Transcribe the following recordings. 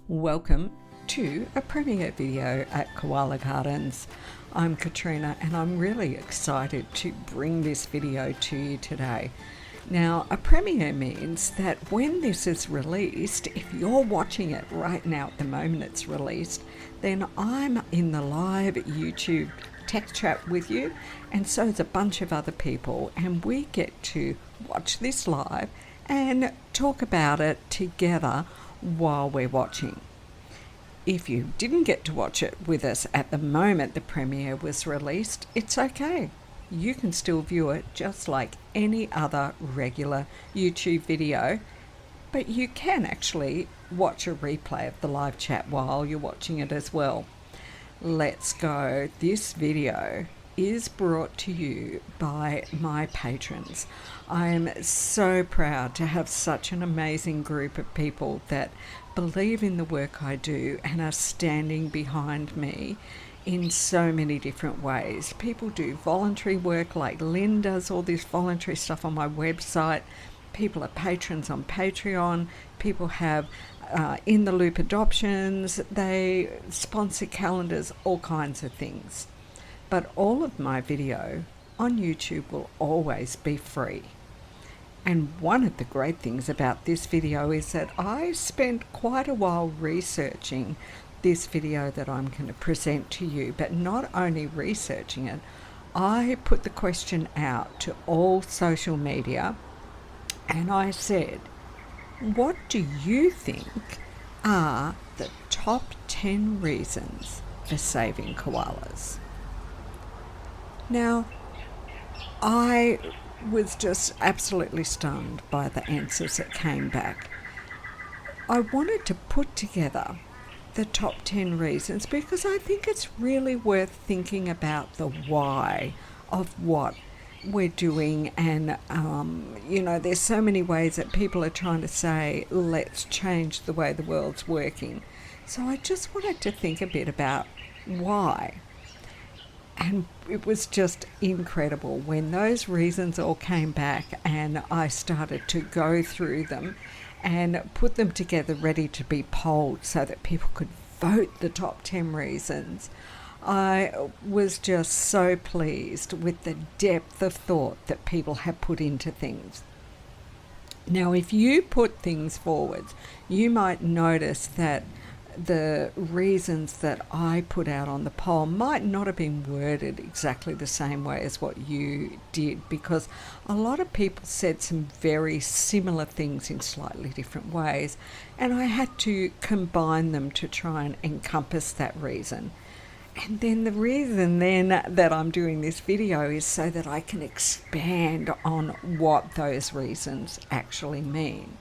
Welcome to a premiere video at Koala Gardens. I'm Katrina and I'm really excited to bring this video to you today. Now, a premiere means that when this is released, if you're watching it right now at the moment it's released, then I'm in the live YouTube text chat with you, and so is a bunch of other people, and we get to watch this live and talk about it together while we're watching. If you didn't get to watch it with us at the moment the premiere was released, it's okay. You can still view it just like any other regular YouTube video, but you can actually watch a replay of the live chat while you're watching it as well. Let's go. This video is brought to you by my patrons. I'm so proud to have such an amazing group of people that believe in the work I do and are standing behind me in so many different ways. People do voluntary work, like Lynn does all this voluntary stuff on my website. People are patrons on Patreon. People have in the loop adoptions. They sponsor calendars, all kinds of things. But all of my video on YouTube will always be free. And one of the great things about this video is that I spent quite a while researching this video that I'm going to present to you, but not only researching it, I put the question out to all social media and I said, what do you think are the top 10 reasons for saving koalas? Now, I was just absolutely stunned by the answers that came back. I wanted to put together the top 10 reasons because I think it's really worth thinking about the why of what we're doing, and there's so many ways that people are trying to say let's change the way the world's working. So I just wanted to think a bit about why. And it was just incredible when those reasons all came back and I started to go through them and put them together ready to be polled so that people could vote the top 10 reasons. I was just so pleased with the depth of thought that people have put into things. Now, if you put things forward, you might notice that the reasons that I put out on the poll might not have been worded exactly the same way as what you did, because a lot of people said some very similar things in slightly different ways, and I had to combine them to try and encompass that reason. And then the reason then that I'm doing this video is so that I can expand on what those reasons actually mean.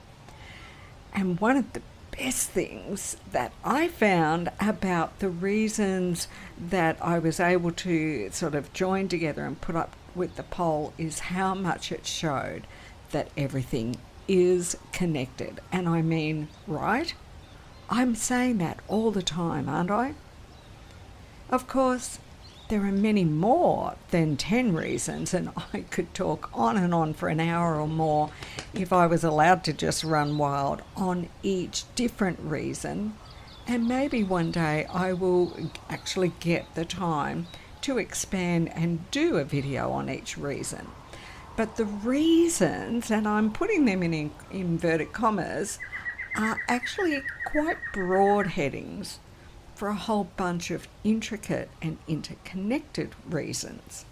And one of the best things that I found about the reasons that I was able to sort of join together and put up with the poll is how much it showed that everything is connected. And I mean, right? I'm saying that all the time, aren't I? Of course, there are many more than 10 reasons, and I could talk on and on for an hour or more if I was allowed to just run wild on each different reason. And maybe one day I will actually get the time to expand and do a video on each reason. But the reasons, and I'm putting them in inverted commas, are actually quite broad headings for a whole bunch of intricate and interconnected reasons.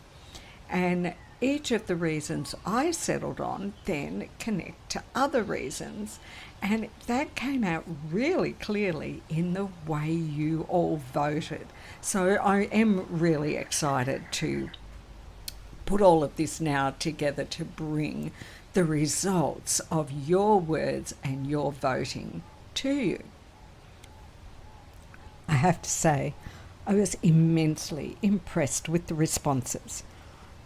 And each of the reasons I settled on then connect to other reasons, and that came out really clearly in the way you all voted. So I am really excited to put all of this now together to bring the results of your words and your voting to you. I have to say, I was immensely impressed with the responses.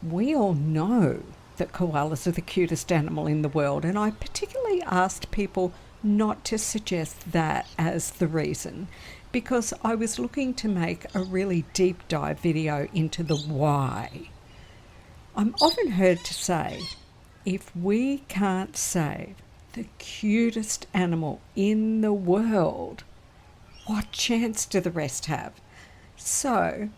We all know that koalas are the cutest animal in the world, and I particularly asked people not to suggest that as the reason, because I was looking to make a really deep dive video into the why. I'm often heard to say, if we can't save the cutest animal in the world, what chance do the rest have? So,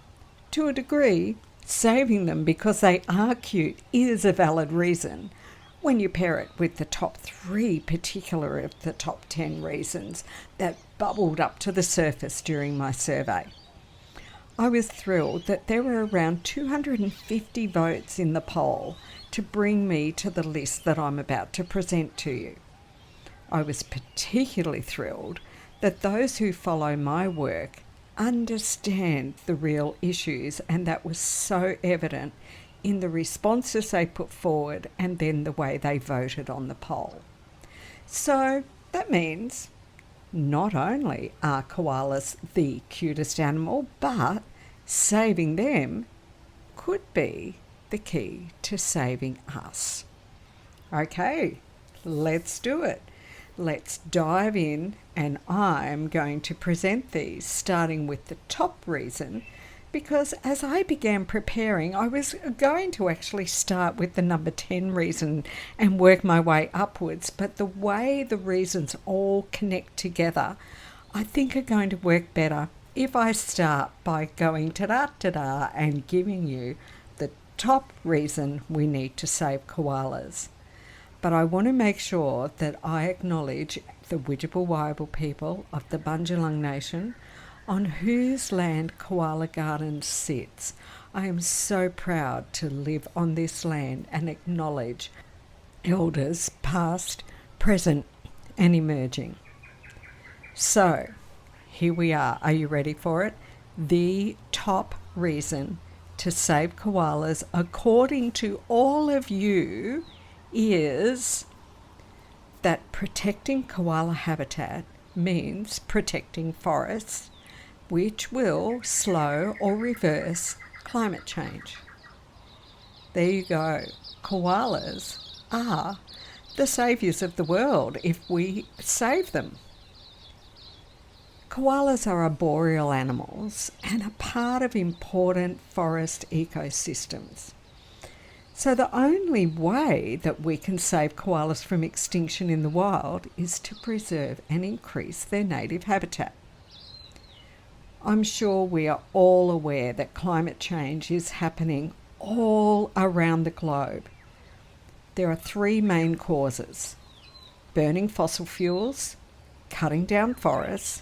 to a degree, saving them because they are cute is a valid reason when you pair it with the top 3 particular of the top 10 reasons that bubbled up to the surface during my survey. I was thrilled that there were around 250 votes in the poll to bring me to the list that I'm about to present to you. I was particularly thrilled that those who follow my work understand the real issues, and that was so evident in the responses they put forward and then the way they voted on the poll. So that means not only are koalas the cutest animal, but saving them could be the key to saving us. Okay, let's do it. Let's dive in, and I'm going to present these starting with the top reason, because as I began preparing, I was going to actually start with the number 10 reason and work my way upwards, but the way the reasons all connect together, I think are going to work better if I start by going ta-da and giving you the top reason we need to save koalas. But I want to make sure that I acknowledge the Widjabul people of the Bundjalung Nation, on whose land Koala Gardens sits. I am so proud to live on this land and acknowledge elders past, present and emerging. So, here we are. Are you ready for it? The top reason to save koalas, according to all of you, is that protecting koala habitat means protecting forests, which will slow or reverse climate change. There you go. Koalas are the saviours of the world if we save them. Koalas are arboreal animals and are part of important forest ecosystems. So the only way that we can save koalas from extinction in the wild is to preserve and increase their native habitat. I'm sure we are all aware that climate change is happening all around the globe. There are 3 main causes: burning fossil fuels, cutting down forests,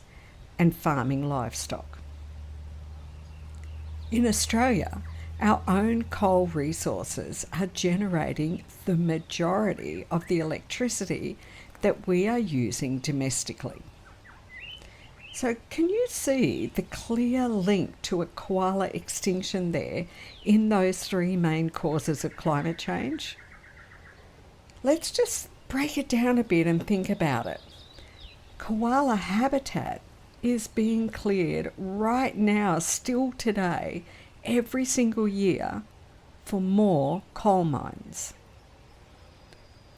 and farming livestock. In Australia, our own coal resources are generating the majority of the electricity that we are using domestically. So can you see the clear link to a koala extinction there in those 3 main causes of climate change? Let's just break it down a bit and think about it. Koala habitat is being cleared right now, still today, every single year for more coal mines.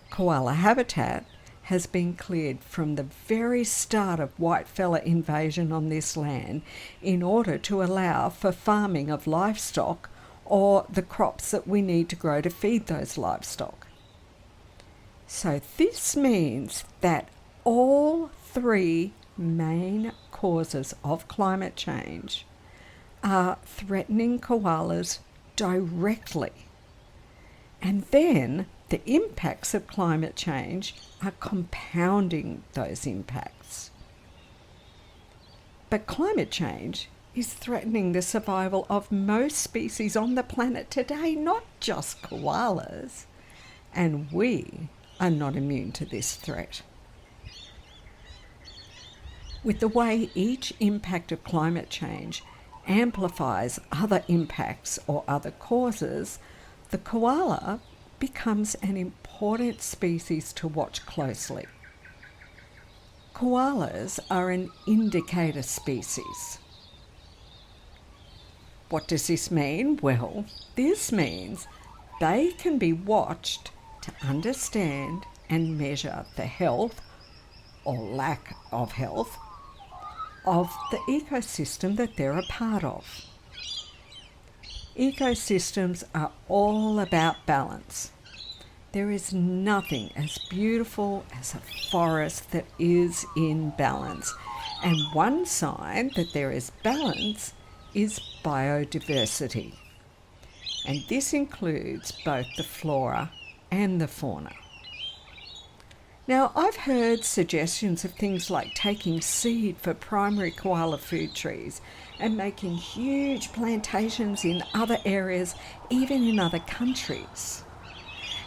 Koala habitat has been cleared from the very start of whitefella invasion on this land in order to allow for farming of livestock or the crops that we need to grow to feed those livestock. So this means that all 3 main causes of climate change are threatening koalas directly. And then the impacts of climate change are compounding those impacts. But climate change is threatening the survival of most species on the planet today, not just koalas. And we are not immune to this threat. With the way each impact of climate change amplifies other impacts or other causes, the koala becomes an important species to watch closely. Koalas are an indicator species. What does this mean? Well, this means they can be watched to understand and measure the health or lack of health of the ecosystem that they're a part of. Ecosystems are all about balance. There is nothing as beautiful as a forest that is in balance. And one sign that there is balance is biodiversity. And this includes both the flora and the fauna. Now, I've heard suggestions of things like taking seed for primary koala food trees and making huge plantations in other areas, even in other countries.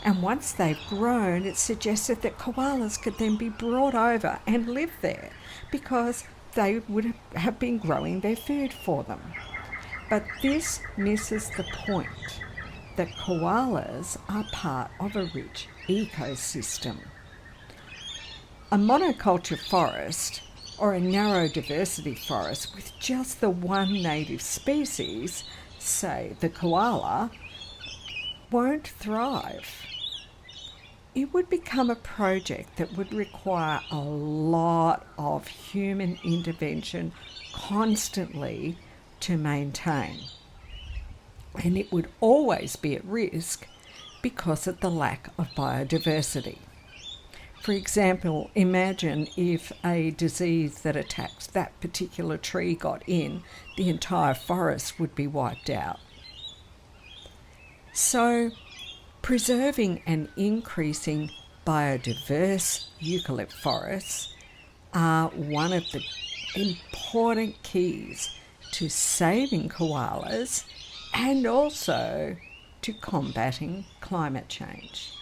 And once they've grown, it's suggested that koalas could then be brought over and live there because they would have been growing their food for them. But this misses the point that koalas are part of a rich ecosystem. A monoculture forest or a narrow diversity forest with just the one native species, say the koala, won't thrive. It would become a project that would require a lot of human intervention constantly to maintain. And it would always be at risk because of the lack of biodiversity. For example, imagine if a disease that attacks that particular tree got in, the entire forest would be wiped out. So, preserving and increasing biodiverse eucalypt forests are one of the important keys to saving koalas and also to combating climate change.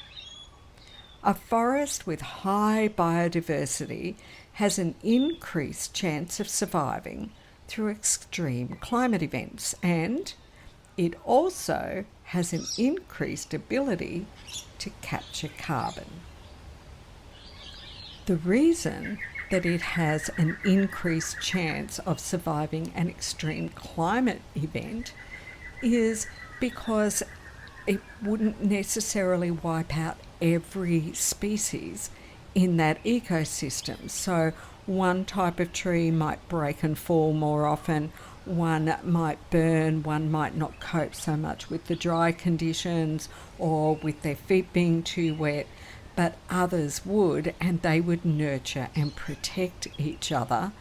A forest with high biodiversity has an increased chance of surviving through extreme climate events, and it also has an increased ability to capture carbon. The reason that it has an increased chance of surviving an extreme climate event is because it wouldn't necessarily wipe out every species in that ecosystem. So one type of tree might break and fall more often, one might burn, one might not cope so much with the dry conditions or with their feet being too wet, but others would, and they would nurture and protect each other,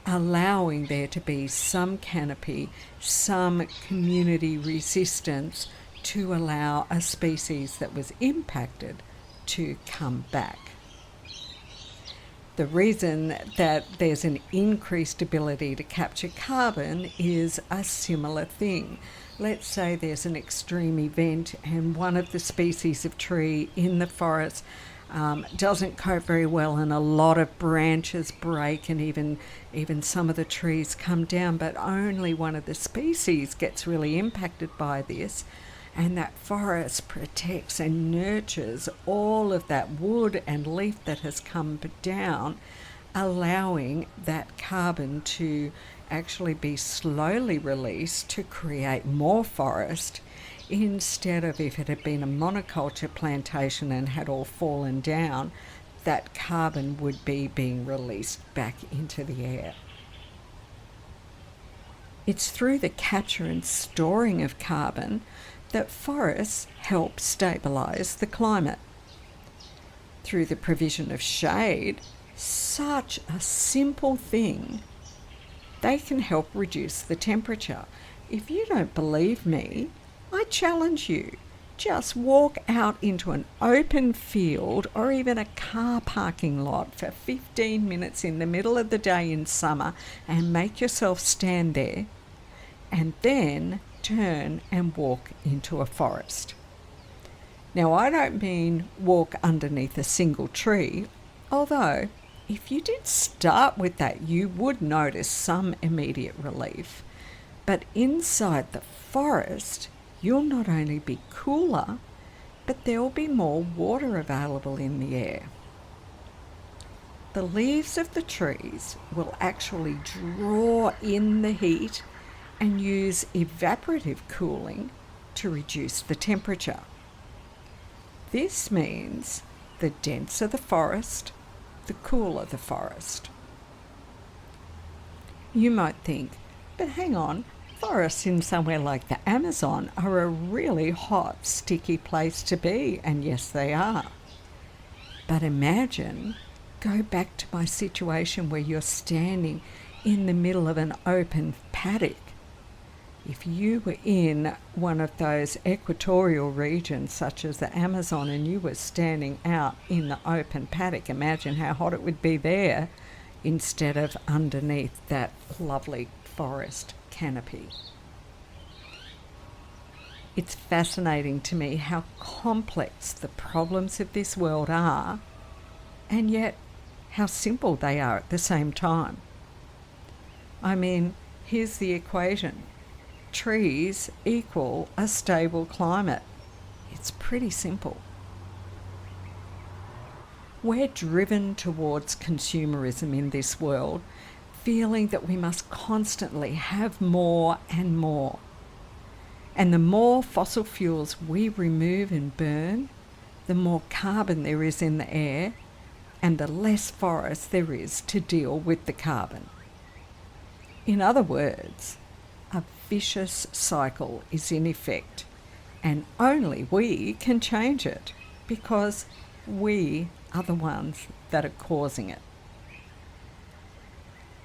allowing there to be some canopy, some community resistance to allow a species that was impacted to come back. The reason that there's an increased ability to capture carbon is a similar thing. Let's say there's an extreme event and one of the species of tree in the forest doesn't cope very well, and a lot of branches break and even some of the trees come down, but only one of the species gets really impacted by this. And that forest protects and nurtures all of that wood and leaf that has come down, allowing that carbon to actually be slowly released to create more forest, instead of if it had been a monoculture plantation and had all fallen down, that carbon would be being released back into the air. It's through the capture and storing of carbon that forests help stabilise the climate. Through the provision of shade, such a simple thing, they can help reduce the temperature. If you don't believe me, I challenge you. Just walk out into an open field or even a car parking lot for 15 minutes in the middle of the day in summer and make yourself stand there, and then turn and walk into a forest. Now, I don't mean walk underneath a single tree, although if you did start with that, you would notice some immediate relief. But inside the forest, you'll not only be cooler, but there will be more water available in the air. The leaves of the trees will actually draw in the heat and use evaporative cooling to reduce the temperature. This means the denser the forest, the cooler the forest. You might think, but hang on, forests in somewhere like the Amazon are a really hot, sticky place to be, and yes, they are. But imagine go back to my situation where you're standing in the middle of an open paddock. If you were in one of those equatorial regions such as the Amazon and you were standing out in the open paddock, imagine how hot it would be there instead of underneath that lovely forest canopy. It's fascinating to me how complex the problems of this world are, and yet how simple they are at the same time. I mean, here's the equation. Trees equal a stable climate. It's pretty simple. We're driven towards consumerism in this world, feeling that we must constantly have more and more. And the more fossil fuels we remove and burn, the more carbon there is in the air, and the less forest there is to deal with the carbon. In other words, a vicious cycle is in effect, and only we can change it because we are the ones that are causing it.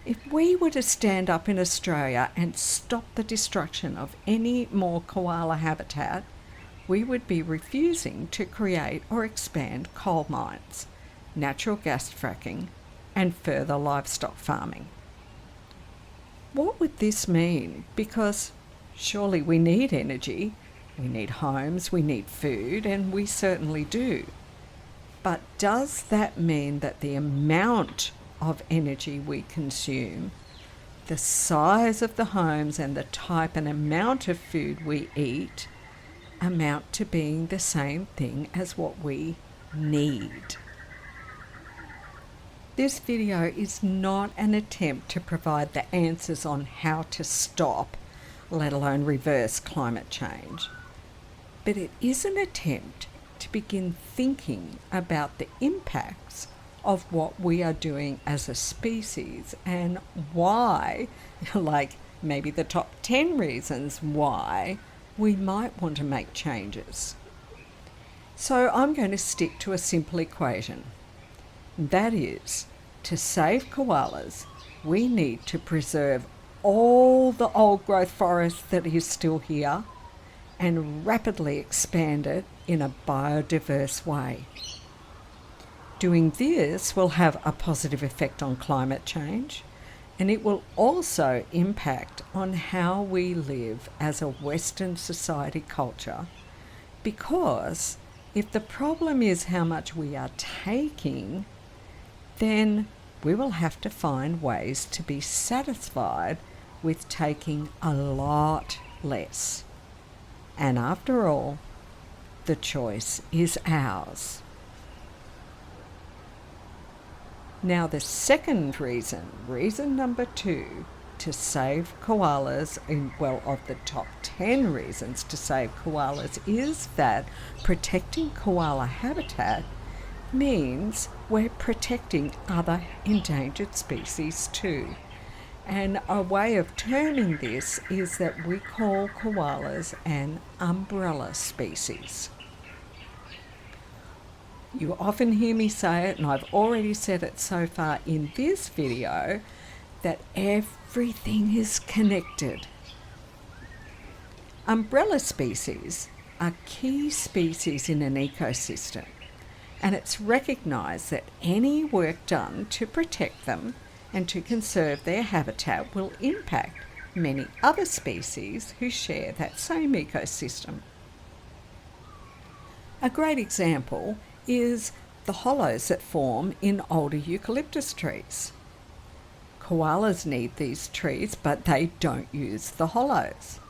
If we were to stand up in Australia and stop the destruction of any more koala habitat, we would be refusing to create or expand coal mines, natural gas fracking, and further livestock farming. What would this mean? Because surely we need energy, we need homes, we need food, and we certainly do. But does that mean that the amount of energy we consume, the size of the homes, and the type and amount of food we eat amount to being the same thing as what we need? This video is not an attempt to provide the answers on how to stop, let alone reverse climate change. But it is an attempt to begin thinking about the impacts of what we are doing as a species and why, like maybe the top 10 reasons why we might want to make changes. So I'm going to stick to a simple equation. That is, to save koalas, we need to preserve all the old growth forest that is still here and rapidly expand it in a biodiverse way. Doing this will have a positive effect on climate change, and it will also impact on how we live as a Western society culture, because if the problem is how much we are taking, then we will have to find ways to be satisfied with taking a lot less. And after all, the choice is ours. Now the second reason number 2 to save koalas, of the top 10 reasons to save koalas, is that protecting koala habitat means we're protecting other endangered species too. And a way of terming this is that we call koalas an umbrella species. You often hear me say it, and I've already said it so far in this video, that everything is connected. Umbrella species are key species in an ecosystem, and it's recognised that any work done to protect them and to conserve their habitat will impact many other species who share that same ecosystem. A great example is the hollows that form in older eucalyptus trees. Koalas need these trees, but they don't use the hollows.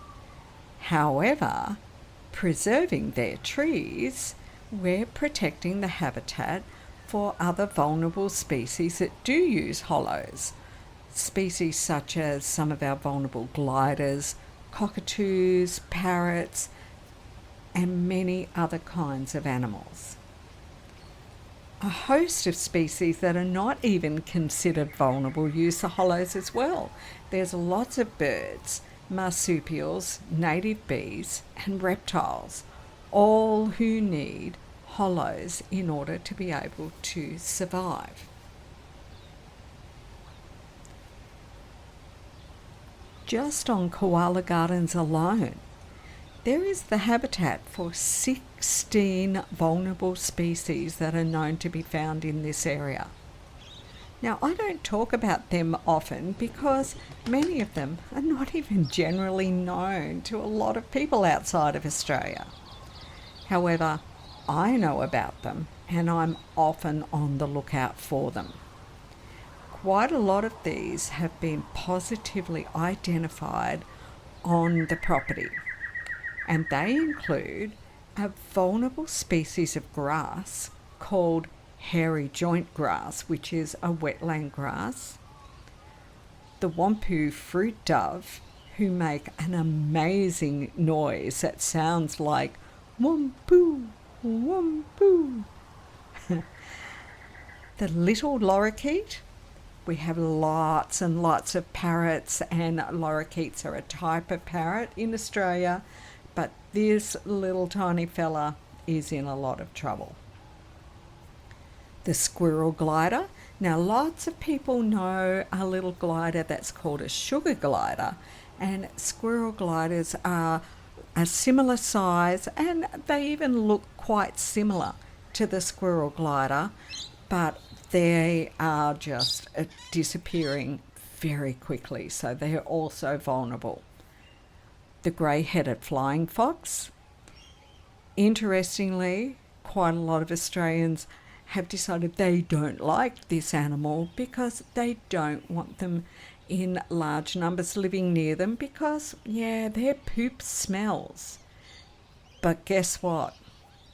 However, preserving their trees, we're protecting the habitat for other vulnerable species that do use hollows. Species such as some of our vulnerable gliders, cockatoos, parrots, and many other kinds of animals. A host of species that are not even considered vulnerable use the hollows as well. There's lots of birds, marsupials, native bees, and reptiles, all who need hollows in order to be able to survive. just on Koala Gardens alone, there is the habitat for 16 vulnerable species that are known to be found in this area. Now, I don't talk about them often because many of them are not even generally known to a lot of people outside of Australia. However, I know about them and I'm often on the lookout for them. Quite a lot of these have been positively identified on the property, and they include a vulnerable species of grass called hairy joint grass, which is a wetland grass, the wampu fruit dove, who make an amazing noise that sounds like wampu, wampu. The little lorikeet. We have lots and lots of parrots, and lorikeets are a type of parrot in Australia, but this little tiny fella is in a lot of trouble. The squirrel glider. Now, lots of people know a little glider that's called a sugar glider, and squirrel gliders are a similar size and they even look quite similar to the squirrel glider, but they are just disappearing very quickly, so they're also vulnerable. The grey-headed flying fox. Interestingly, quite a lot of Australians have decided they don't like this animal because they don't want them in large numbers living near them because, their poop smells. But guess what?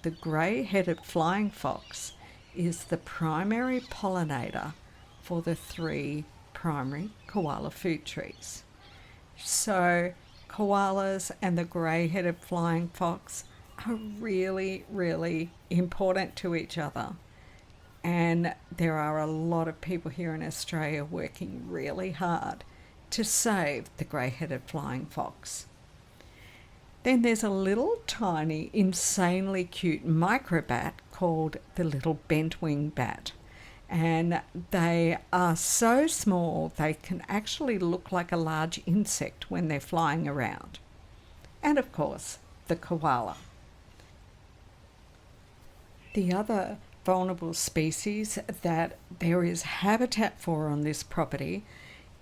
The grey-headed flying fox is the primary pollinator for the 3 primary koala food trees. So koalas and the grey-headed flying fox are really, really important to each other. And there are a lot of people here in Australia working really hard to save the grey-headed flying fox. Then there's a little tiny, insanely cute microbat called the little bent-wing bat. And they are so small they can actually look like a large insect when they're flying around. And of course, the koala. The other vulnerable species that there is habitat for on this property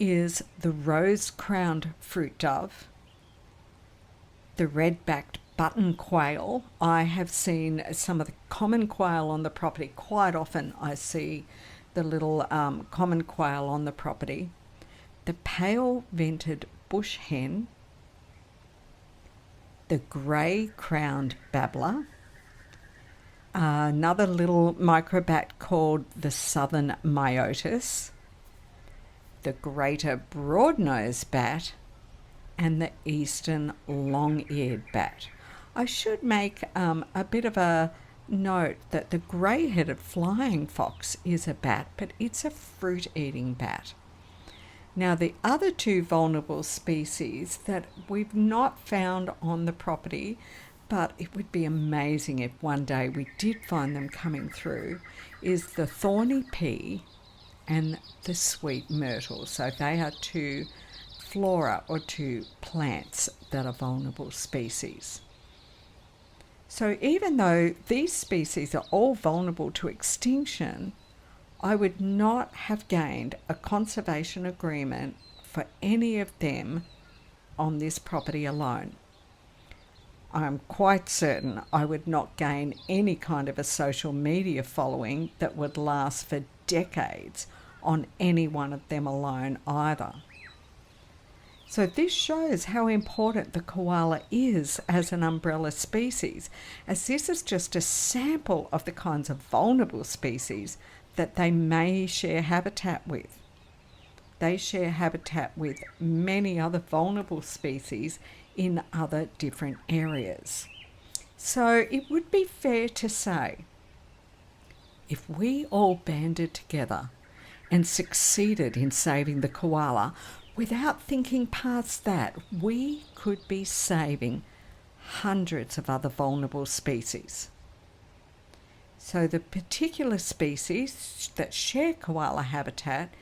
is the rose-crowned fruit dove, the red-backed button quail. I have seen some of the common quail on the property. Quite often I see the little common quail on the property. The pale-vented bush hen, the grey-crowned babbler, another little microbat called the southern myotis, the greater broad-nosed bat, and the eastern long-eared bat. I should make a bit of a note that the grey-headed flying fox is a bat, but it's a fruit-eating bat. Now, the other 2 vulnerable species that we've not found on the property, but it would be amazing if one day we did find them coming through, is the thorny pea and the sweet myrtle. So they are 2 flora or 2 plants that are vulnerable species. So even though these species are all vulnerable to extinction, I would not have gained a conservation agreement for any of them on this property alone. I'm quite certain I would not gain any kind of a social media following that would last for decades on any one of them alone either. So this shows how important the koala is as an umbrella species, as this is just a sample of the kinds of vulnerable species that they may share habitat with. They share habitat with many other vulnerable species in other different areas. So it would be fair to say, if we all banded together and succeeded in saving the koala, without thinking past that, we could be saving hundreds of other vulnerable species. So the particular species that share koala habitat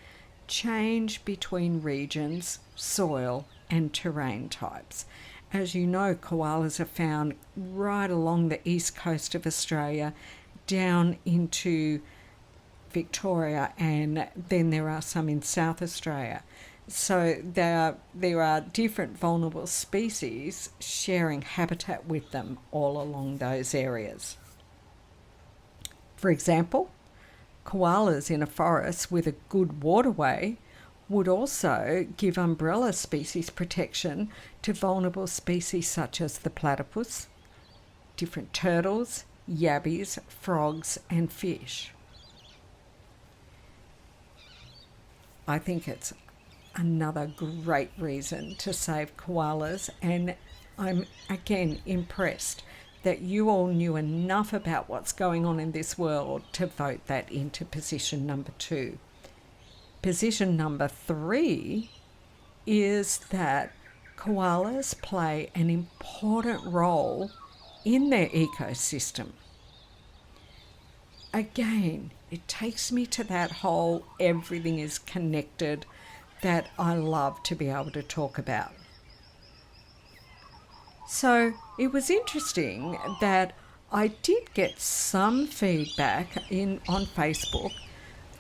change between regions, soil and terrain types. As you know, koalas are found right along the east coast of Australia, down into Victoria, and then there are some in South Australia. So there are different vulnerable species sharing habitat with them all along those areas. For example, koalas in a forest with a good waterway would also give umbrella species protection to vulnerable species such as the platypus, different turtles, yabbies, frogs, and fish. I think it's another great reason to save koalas, and I'm again impressed that you all knew enough about what's going on in this world to vote that into position number 2. Position number 3 is that koalas play an important role in their ecosystem. Again, it takes me to that whole everything is connected that I love to be able to talk about. So it was interesting that I did get some feedback on Facebook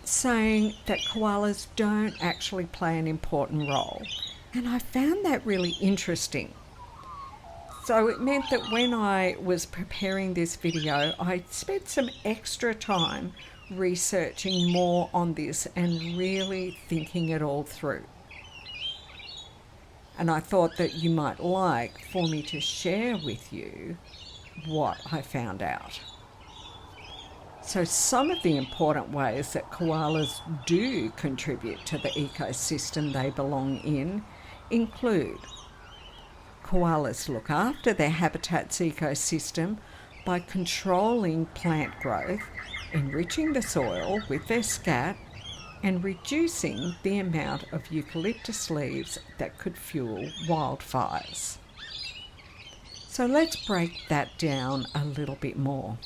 saying that koalas don't actually play an important role. And I found that really interesting. So it meant that when I was preparing this video, I spent some extra time researching more on this and really thinking it all through. And I thought that you might like for me to share with you what I found out. So some of the important ways that koalas do contribute to the ecosystem they belong in include: koalas look after their habitat's ecosystem by controlling plant growth, enriching the soil with their scat, and reducing the amount of eucalyptus leaves that could fuel wildfires. So let's break that down a little bit more.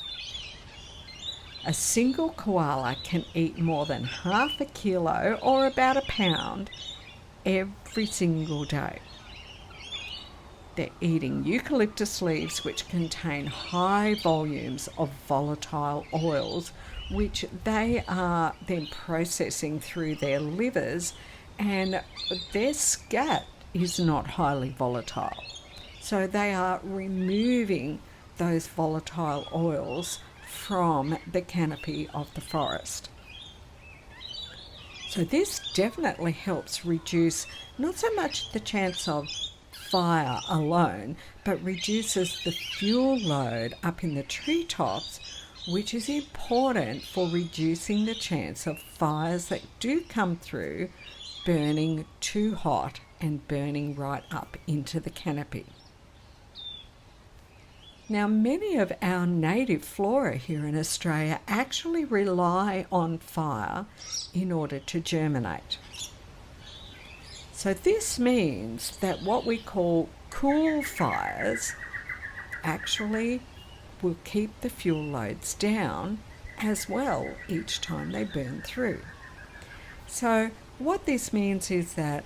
A single koala can eat more than half a kilo, or about a pound, every single day. They're eating eucalyptus leaves, which contain high volumes of volatile oils, which they are then processing through their livers, and their scat is not highly volatile. So they are removing those volatile oils from the canopy of the forest. So this definitely helps reduce not so much the chance of fire alone, but reduces the fuel load up in the treetops, which is important for reducing the chance of fires that do come through burning too hot and burning right up into the canopy. Now, many of our native flora here in Australia actually rely on fire in order to germinate. So this means that what we call cool fires actually will keep the fuel loads down as well each time they burn through. So what this means is that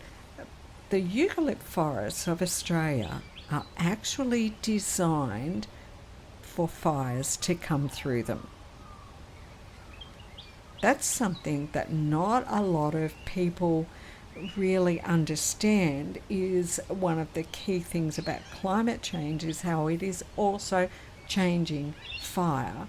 the eucalypt forests of Australia are actually designed for fires to come through them. That's something that not a lot of people really understand. Is one of the key things about climate change is how it is also changing fire.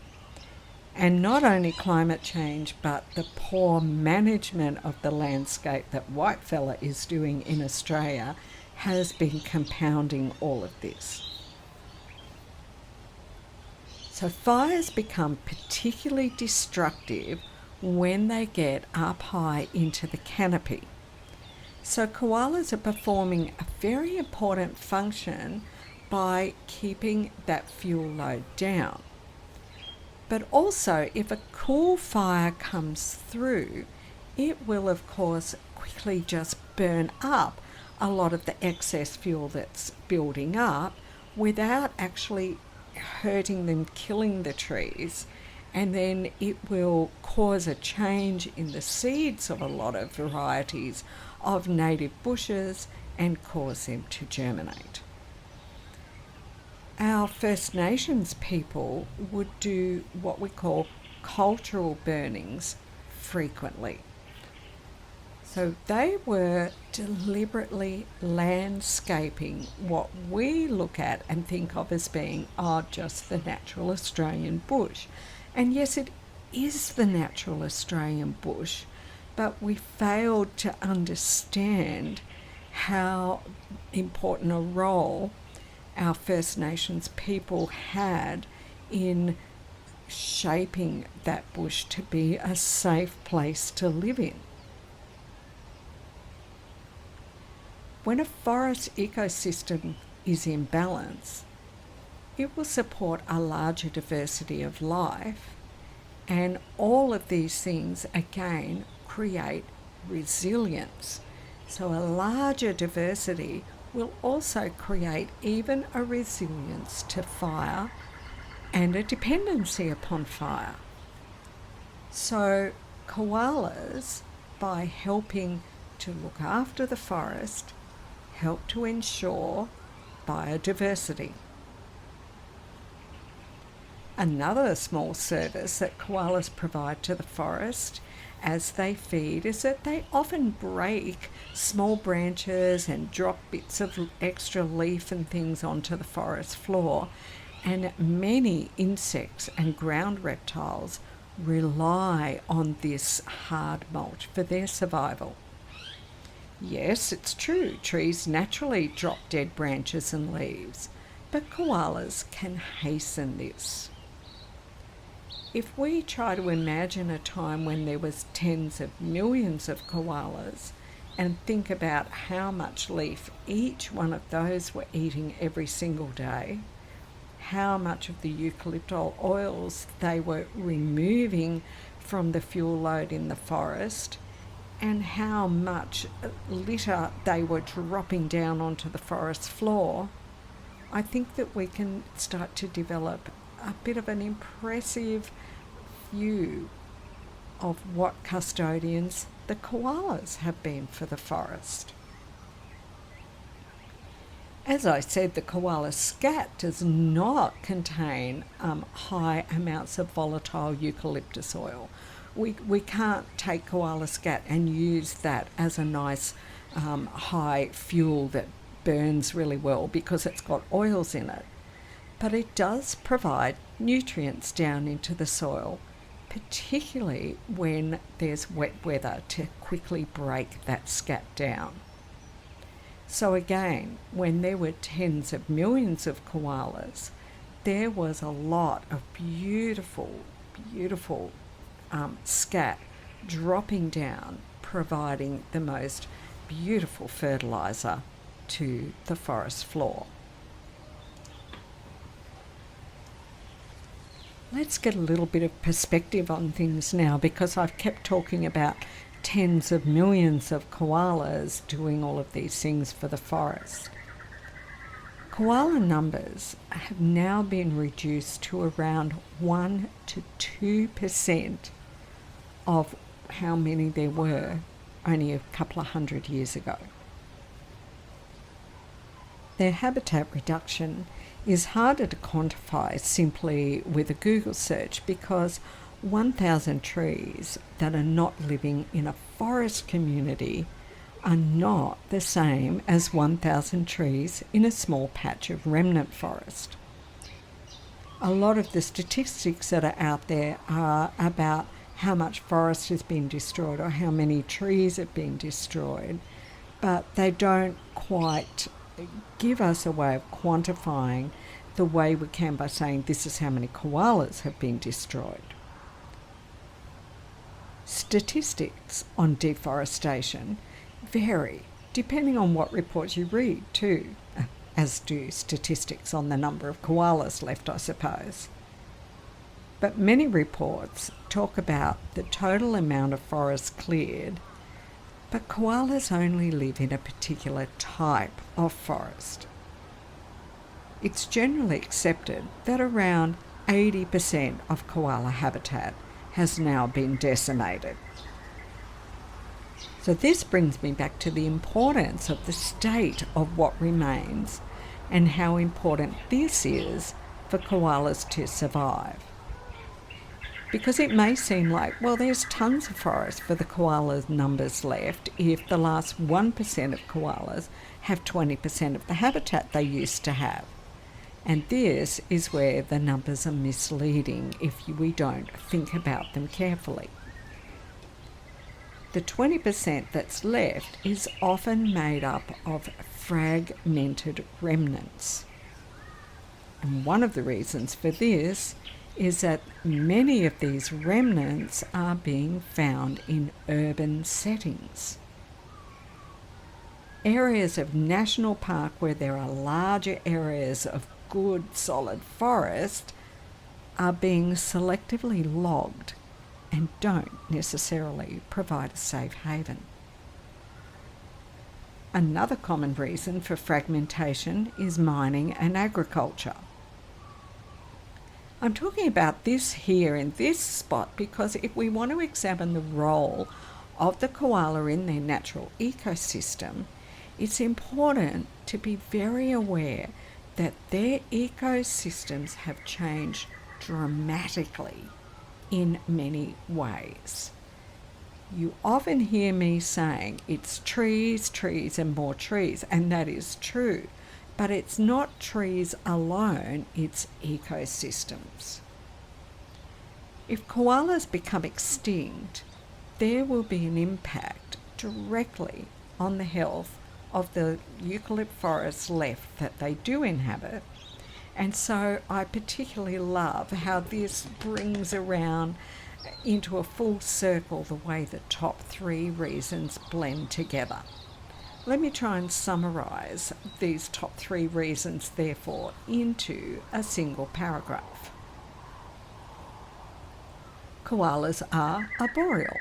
And not only climate change, but the poor management of the landscape that Whitefella is doing in Australia has been compounding all of this. So fires become particularly destructive when they get up high into the canopy. So koalas are performing a very important function by keeping that fuel load down. But also, if a cool fire comes through, it will of course quickly just burn up a lot of the excess fuel that's building up without actually hurting them, killing the trees, and then it will cause a change in the seeds of a lot of varieties of native bushes and cause them to germinate. Our First Nations people would do what we call cultural burnings frequently. So they were deliberately landscaping what we look at and think of as being, just the natural Australian bush. And yes, it is the natural Australian bush, but we failed to understand how important a role our First Nations people had in shaping that bush to be a safe place to live in. When a forest ecosystem is in balance, it will support a larger diversity of life, and all of these things again create resilience. So a larger diversity will also create even a resilience to fire and a dependency upon fire. So koalas, by helping to look after the forest, help to ensure biodiversity. Another small service that koalas provide to the forest as they feed is that they often break small branches and drop bits of extra leaf and things onto the forest floor, and many insects and ground reptiles rely on this hard mulch for their survival. Yes, it's true, trees naturally drop dead branches and leaves, but koalas can hasten this. If we try to imagine a time when there was tens of millions of koalas and think about how much leaf each one of those were eating every single day, how much of the eucalyptal oils they were removing from the fuel load in the forest, and how much litter they were dropping down onto the forest floor, I think that we can start to develop a bit of an impressive view of what custodians the koalas have been for the forest. As I said, the koala scat does not contain high amounts of volatile eucalyptus oil. We can't take koala scat and use that as a nice high fuel that burns really well because it's got oils in it. But it does provide nutrients down into the soil, particularly when there's wet weather, to quickly break that scat down. So again, when there were tens of millions of koalas, there was a lot of beautiful scat dropping down, providing the most beautiful fertilizer to the forest floor. Let's get a little bit of perspective on things now, because I've kept talking about tens of millions of koalas doing all of these things for the forest. Koala numbers have now been reduced to around 1 to 2% of how many there were only a couple of hundred years ago. Their habitat reduction is harder to quantify simply with a Google search, because 1,000 trees that are not living in a forest community are not the same as 1,000 trees in a small patch of remnant forest. A lot of the statistics that are out there are about how much forest has been destroyed or how many trees have been destroyed, but they don't quite give us a way of quantifying the way we can by saying this is how many koalas have been destroyed. Statistics on deforestation vary depending on what reports you read too, as do statistics on the number of koalas left, I suppose. But many reports talk about the total amount of forest cleared, but koalas only live in a particular type of forest. It's generally accepted that around 80% of koala habitat has now been decimated. So So this brings me back to the importance of the state of what remains and how important this is for koalas to survive. Because it may seem like, well, there's tons of forest for the koala numbers left if the last 1% of koalas have 20% of the habitat they used to have. And this is where the numbers are misleading if we don't think about them carefully. The 20% that's left is often made up of fragmented remnants. And one of the reasons for this is that many of these remnants are being found in urban settings. Areas of national park where there are larger areas of good solid forest are being selectively logged and don't necessarily provide a safe haven. Another common reason for fragmentation is mining and agriculture. I'm talking about this here in this spot because if we want to examine the role of the koala in their natural ecosystem, it's important to be very aware that their ecosystems have changed dramatically in many ways. You often hear me saying it's trees, trees and more trees, and that is true. But it's not trees alone, it's ecosystems. If koalas become extinct, there will be an impact directly on the health of the eucalypt forests left that they do inhabit. And so I particularly love how this brings around into a full circle the way the top 3 reasons blend together. Let me try and summarise these top 3 reasons, therefore, into a single paragraph. Koalas are arboreal.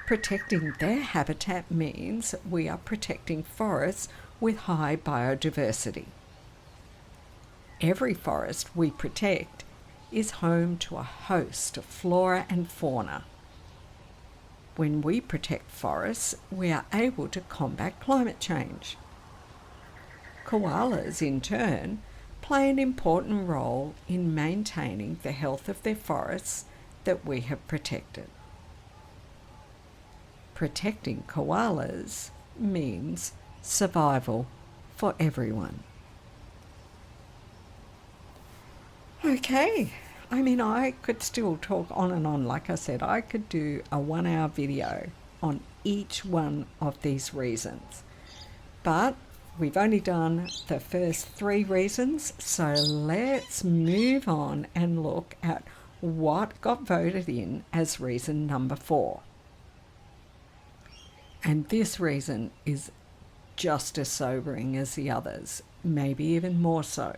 Protecting their habitat means we are protecting forests with high biodiversity. Every forest we protect is home to a host of flora and fauna. When we protect forests, we are able to combat climate change. Koalas, in turn, play an important role in maintaining the health of their forests that we have protected. Protecting koalas means survival for everyone. Okay. I mean, I could still talk on and on. Like I said, I could do a 1-hour video on each one of these reasons. But we've only done the first 3 reasons, so let's move on and look at what got voted in as reason number 4. And this reason is just as sobering as the others, maybe even more so.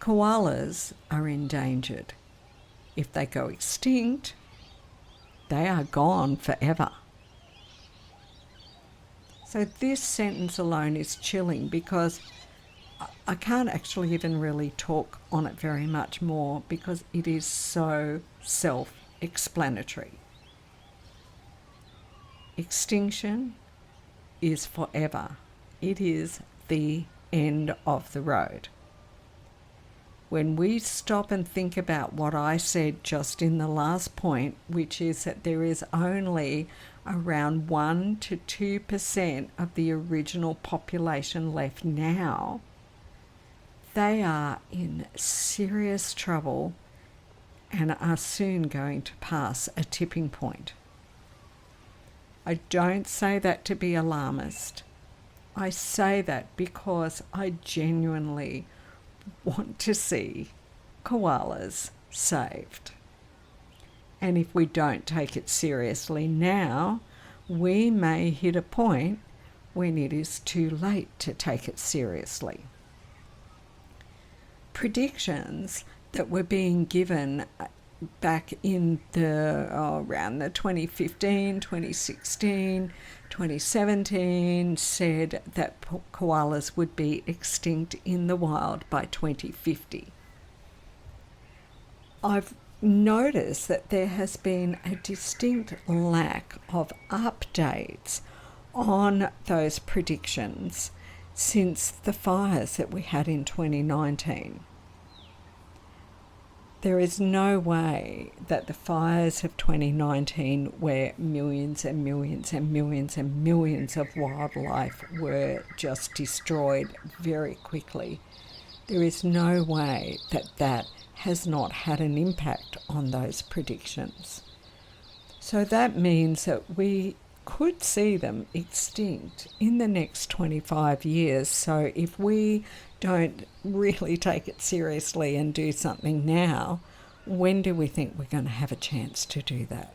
Koalas are endangered. If they go extinct, they are gone forever. So this sentence alone is chilling because I can't actually even really talk on it very much more because it is so self-explanatory. Extinction is forever. It is the end of the road. When we stop and think about what I said just in the last point, which is that there is only around 1 to 2% of the original population left now, they are in serious trouble and are soon going to pass a tipping point. I don't say that to be alarmist. I say that because I genuinely want to see koalas saved. And if we don't take it seriously now, we may hit a point when it is too late to take it seriously. Predictions that were being given back in around the 2015, 2016, 2017 said that koalas would be extinct in the wild by 2050. I've notice that there has been a distinct lack of updates on those predictions since the fires that we had in 2019. There is no way that the fires of 2019, where millions and millions and millions and millions of wildlife were just destroyed very quickly, there is no way that that has not had an impact on those predictions. So that means that we could see them extinct in the next 25 years. So if we don't really take it seriously and do something now, when do we think we're going to have a chance to do that?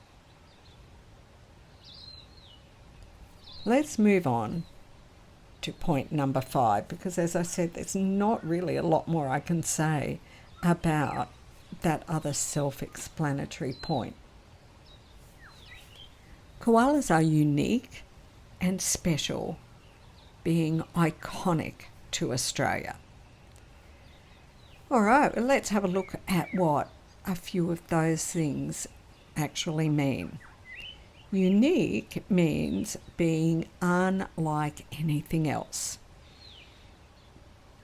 Let's move on to point number 5, because as I said, there's not really a lot more I can say about that other self-explanatory point. Koalas are unique and special, being iconic to Australia. All right, well, let's have a look at what a few of those things actually mean. Unique means being unlike anything else.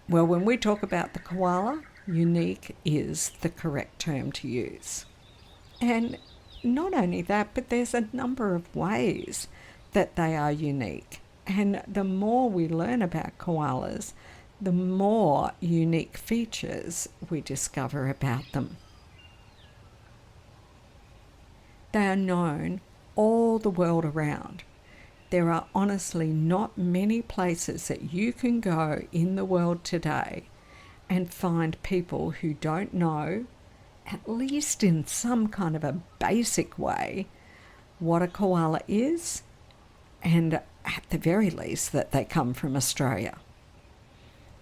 Well, when we talk about the koala, unique is the correct term to use. And not only that, but there's a number of ways that they are unique. And the more we learn about koalas, the more unique features we discover about them. They are known all the world around. There are honestly not many places that you can go in the world today and find people who don't know, at least in some kind of a basic way, what a koala is, and at the very least that they come from Australia.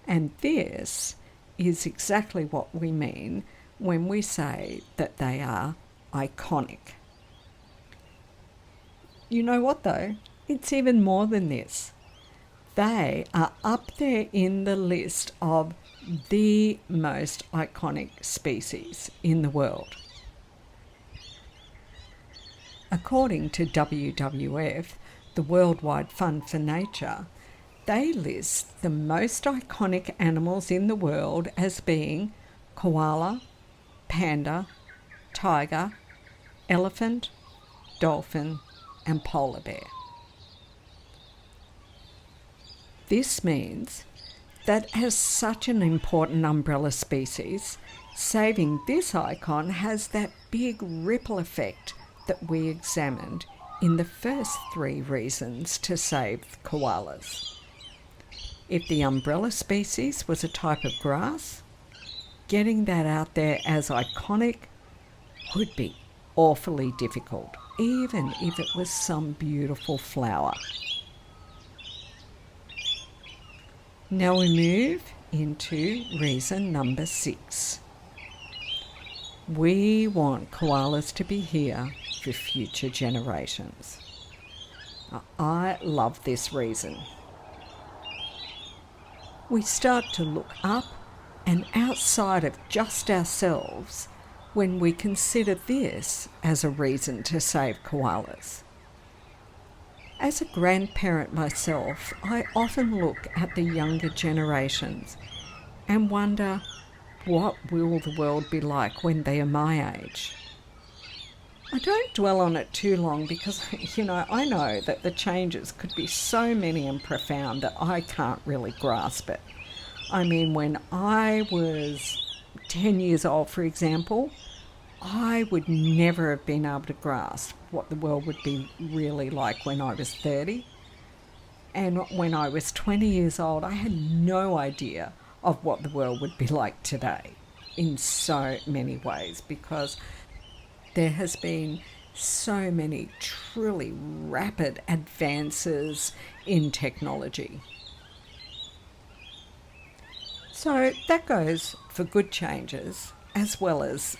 And this is exactly what we mean when we say that they are iconic. You know what though? It's even more than this. They are up there in the list of the most iconic species in the world. According to WWF, the Worldwide Fund for Nature, they list the most iconic animals in the world as being koala, panda, tiger, elephant, dolphin, and polar bear. This means that as such an important umbrella species, saving this icon has that big ripple effect that we examined in the first 3 reasons to save koalas. If the umbrella species was a type of grass, getting that out there as iconic would be awfully difficult, even if it was some beautiful flower. Now we move into reason number 6. We want koalas to be here for future generations. I love this reason. We start to look up and outside of just ourselves when we consider this as a reason to save koalas. As a grandparent myself, I often look at the younger generations and wonder, what will the world be like when they are my age? I don't dwell on it too long because, I know that the changes could be so many and profound that I can't really grasp it. I mean, when I was 10 years old, for example, I would never have been able to grasp what the world would be really like when I was 30. And when I was 20 years old, I had no idea of what the world would be like today in so many ways, because there has been so many truly rapid advances in technology. So that goes for good changes as well as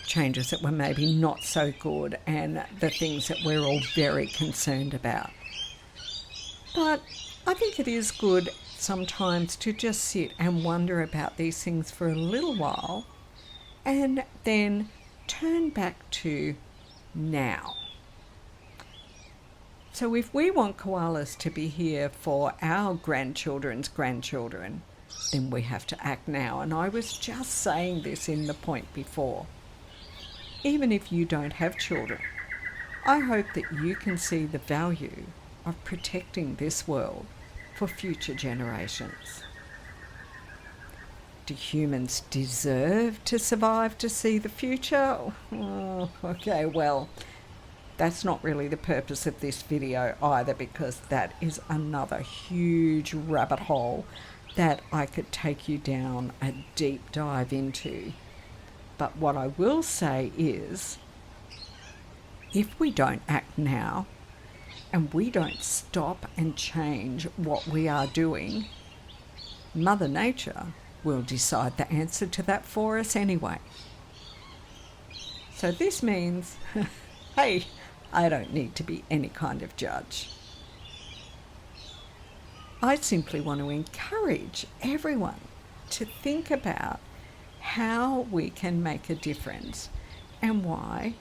changes that were maybe not so good and the things that we're all very concerned about. But I think it is good sometimes to just sit and wonder about these things for a little while and then turn back to now. So if we want koalas to be here for our grandchildren's grandchildren, then we have to act now. And I was just saying this in the point before. Even if you don't have children, I hope that you can see the value of protecting this world for future generations. Do humans deserve to survive to see the future? Oh, okay, well, that's not really the purpose of this video either, because that is another huge rabbit hole that I could take you down a deep dive into. But what I will say is, if we don't act now and we don't stop and change what we are doing, Mother Nature will decide the answer to that for us anyway. So this means, hey, I don't need to be any kind of judge. I simply want to encourage everyone to think about how we can make a difference and why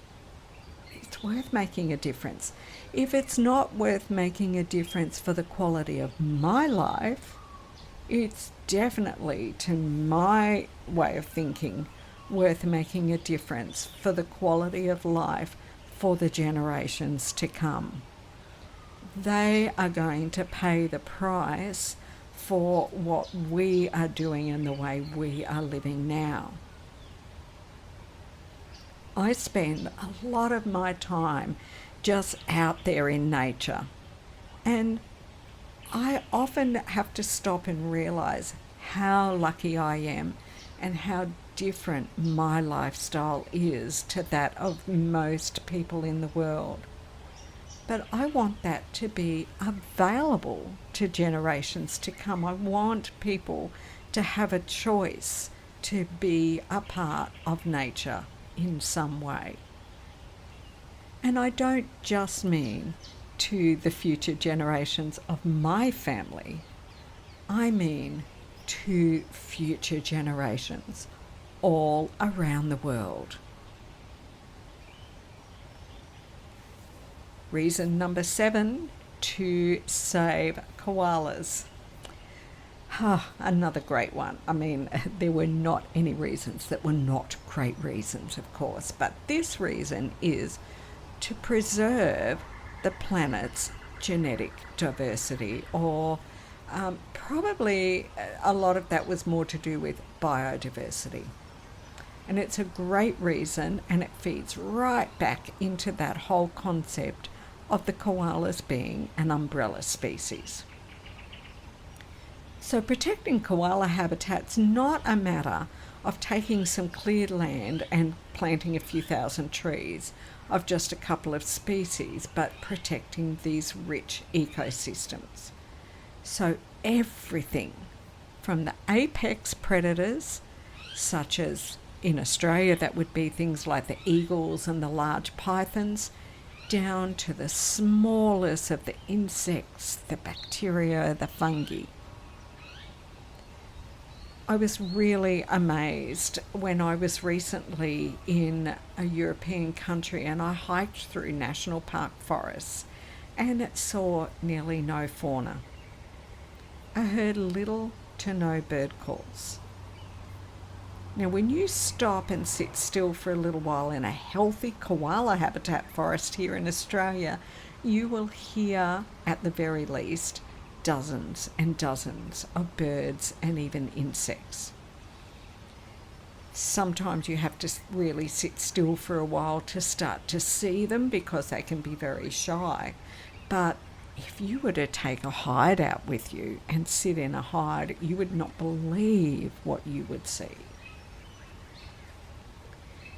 it's worth making a difference. If it's not worth making a difference for the quality of my life, it's definitely, to my way of thinking, worth making a difference for the quality of life for the generations to come. They are going to pay the price for what we are doing and the way we are living now. I spend a lot of my time just out there in nature, and I often have to stop and realize how lucky I am and how different my lifestyle is to that of most people in the world. But I want that to be available to generations to come. I want people to have a choice to be a part of nature in some way. And I don't just mean to the future generations of my family. I mean to future generations all around the world. Reason number 7, to save koalas. Another great one. I mean, there were not any reasons that were not great reasons, of course, but this reason is to preserve the planet's genetic diversity, or probably a lot of that was more to do with biodiversity. And it's a great reason, and it feeds right back into that whole concept of the koalas being an umbrella species. So protecting koala habitat's not a matter of taking some cleared land and planting a few thousand trees of just a couple of species, but protecting these rich ecosystems. So everything from the apex predators, such as in Australia that would be things like the eagles and the large pythons, down to the smallest of the insects, the bacteria, the fungi. I was really amazed when I was recently in a European country and I hiked through national park forests and saw nearly no fauna. I heard little to no bird calls. Now, when you stop and sit still for a little while in a healthy koala habitat forest here in Australia, you will hear, at the very least, dozens and dozens of birds and even insects. Sometimes you have to really sit still for a while to start to see them because they can be very shy. But if you were to take a hide out with you and sit in a hide, you would not believe what you would see.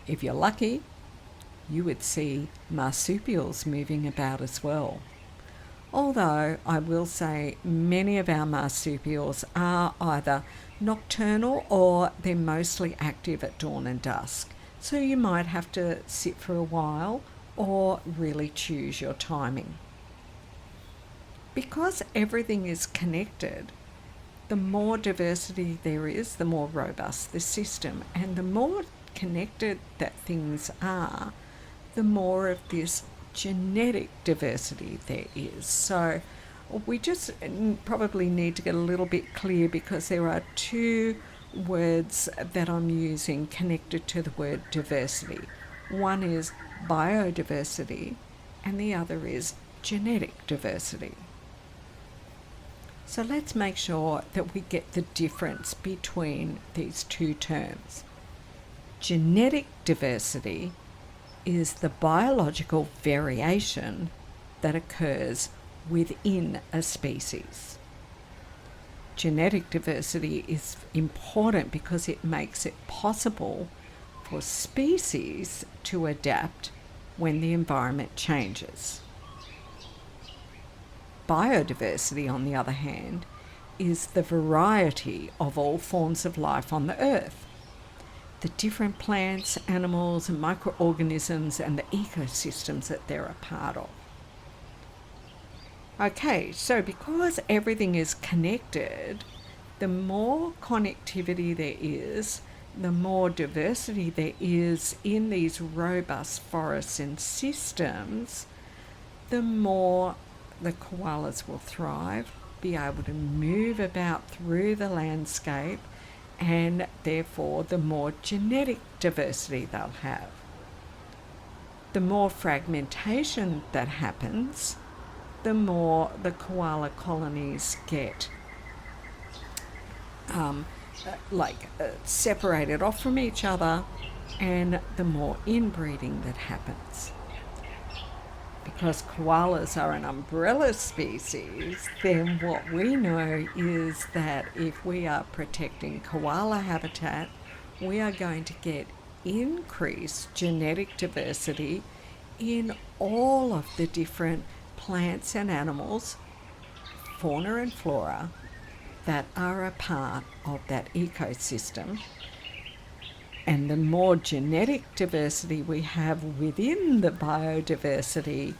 If you're lucky, you would see marsupials moving about as well. Although I will say many of our marsupials are either nocturnal or they're mostly active at dawn and dusk. So you might have to sit for a while or really choose your timing. Because everything is connected, the more diversity there is, the more robust the system, and the more connected that things are, the more of this genetic diversity there is. So we just probably need to get a little bit clear, because there are two words that I'm using connected to the word diversity. One is biodiversity and the other is genetic diversity. So let's make sure that we get the difference between these two terms. Genetic diversity is the biological variation that occurs within a species. Genetic diversity is important because it makes it possible for species to adapt when the environment changes. Biodiversity, on the other hand, is the variety of all forms of life on the earth. The different plants, animals, and microorganisms and the ecosystems that they're a part of. Okay, so because everything is connected, the more connectivity there is, the more diversity there is in these robust forests and systems, the more the koalas will thrive, be able to move about through the landscape, and therefore the more genetic diversity they'll have. The more fragmentation that happens, the more the koala colonies get separated off from each other, and the more inbreeding that happens. Because koalas are an umbrella species, then what we know is that if we are protecting koala habitat, we are going to get increased genetic diversity in all of the different plants and animals, fauna and flora, that are a part of that ecosystem. And the more genetic diversity we have within the biodiversity,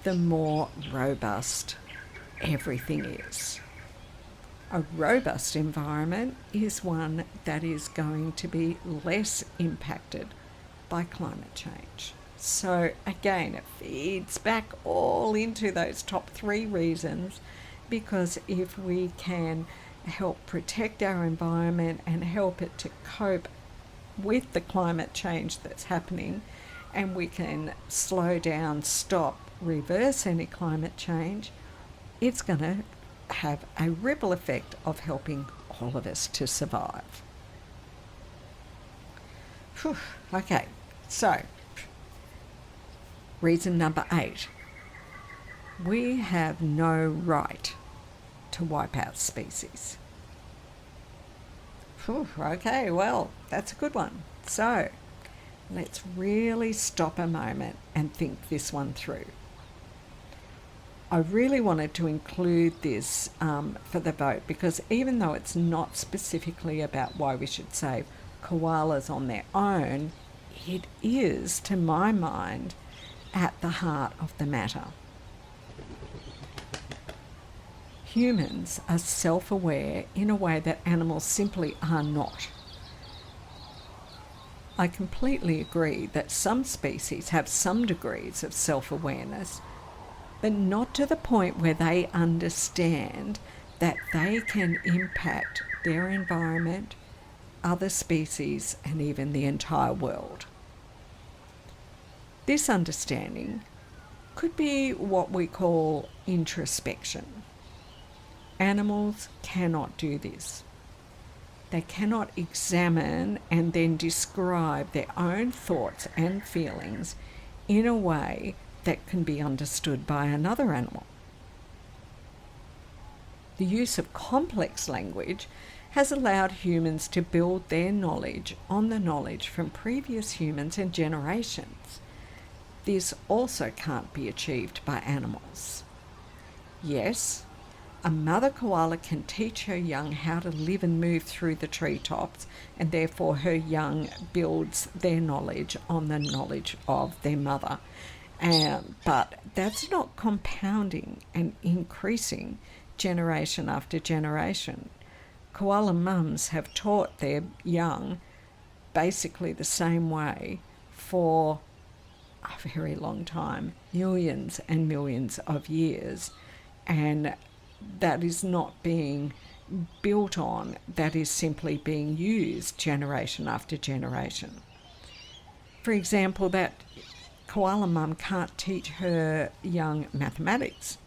the more robust everything is. A robust environment is one that is going to be less impacted by climate change. So again, it feeds back all into those top three reasons, because if we can help protect our environment and help it to cope with the climate change that's happening, and we can slow down, stop, reverse any climate change, it's going to have a ripple effect of helping all of us to survive. Whew. Okay, so reason number 8. We have no right to wipe out species. Whew, okay, well, that's a good one. So let's really stop a moment and think this one through. I really wanted to include this for the vote, because even though it's not specifically about why we should save koalas on their own, it is, to my mind, at the heart of the matter. Humans are self-aware in a way that animals simply are not. I completely agree that some species have some degrees of self-awareness, but not to the point where they understand that they can impact their environment, other species, and even the entire world. This understanding could be what we call introspection. Animals cannot do this. They cannot examine and then describe their own thoughts and feelings in a way that can be understood by another animal. The use of complex language has allowed humans to build their knowledge on the knowledge from previous humans and generations. This also can't be achieved by animals. Yes, a mother koala can teach her young how to live and move through the treetops, and therefore her young builds their knowledge on the knowledge of their mother. But that's not compounding and increasing generation after generation. Koala mums have taught their young basically the same way for a very long time, millions and millions of years, and that is not being built on, that is simply being used generation after generation. For example, that koala mum can't teach her young mathematics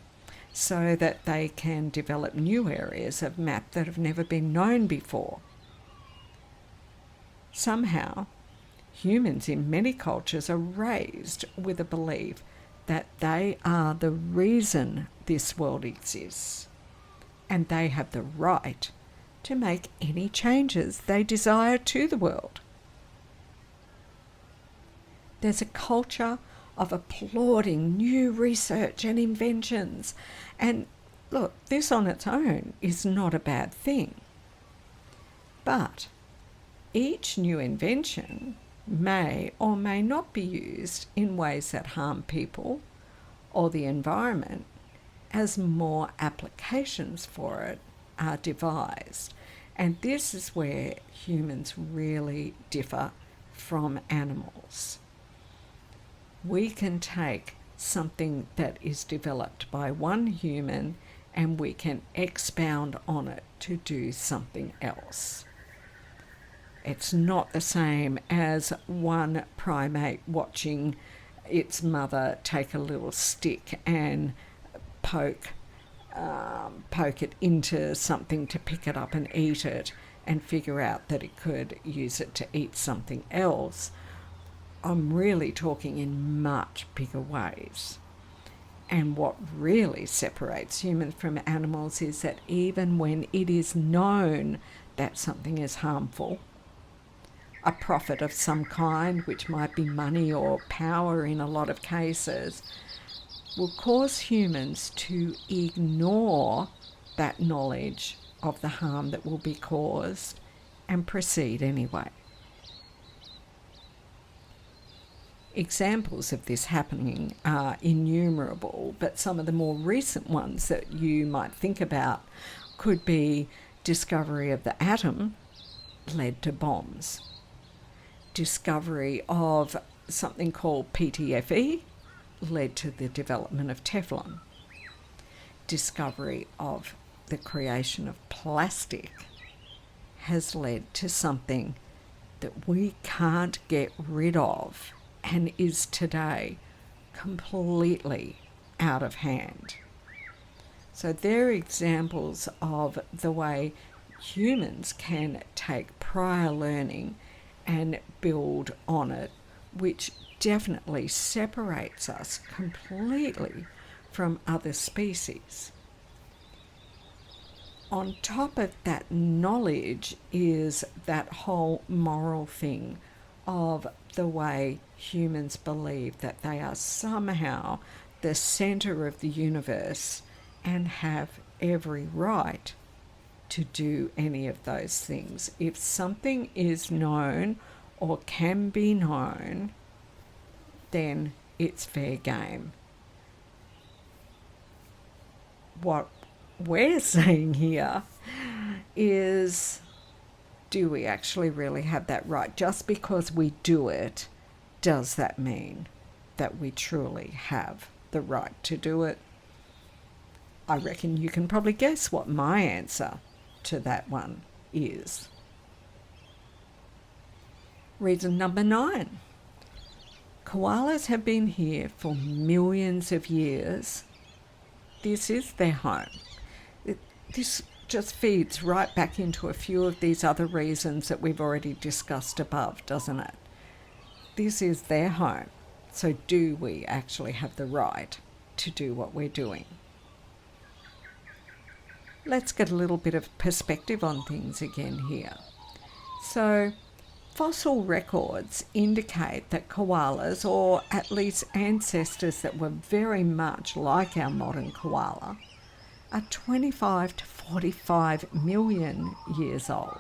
so that they can develop new areas of math that have never been known before. Somehow, humans in many cultures are raised with a belief that they are the reason this world exists, and they have the right to make any changes they desire to the world. There's a culture of applauding new research and inventions, and look, this on its own is not a bad thing. But each new invention may or may not be used in ways that harm people or the environment as more applications for it are devised. And this is where humans really differ from animals. We can take something that is developed by one human and we can expound on it to do something else. It's not the same as one primate watching its mother take a little stick and poke it into something to pick it up and eat it and figure out that it could use it to eat something else. I'm really talking in much bigger ways. And what really separates humans from animals is that even when it is known that something is harmful, a profit of some kind, which might be money or power in a lot of cases, will cause humans to ignore that knowledge of the harm that will be caused and proceed anyway. Examples of this happening are innumerable, but some of the more recent ones that you might think about could be discovery of the atom led to bombs. Discovery of something called PTFE led to the development of Teflon. Discovery of the creation of plastic has led to something that we can't get rid of and is today completely out of hand. So they're examples of the way humans can take prior learning and build on it, which definitely separates us completely from other species. On top of that knowledge is that whole moral thing of the way humans believe that they are somehow the center of the universe and have every right to do any of those things. If something is known or can be known, then it's fair game. What we're saying here is, do we actually really have that right? Just because we do it, does that mean that we truly have the right to do it? I reckon you can probably guess what my answer to that one is. Reason number 9. Koalas have been here for millions of years. This is their home. This just feeds right back into a few of these other reasons that we've already discussed above, doesn't it? This is their home. So do we actually have the right to do what we're doing? Let's get a little bit of perspective on things again here. So fossil records indicate that koalas, or at least ancestors that were very much like our modern koala, are 25 to 45 million years old.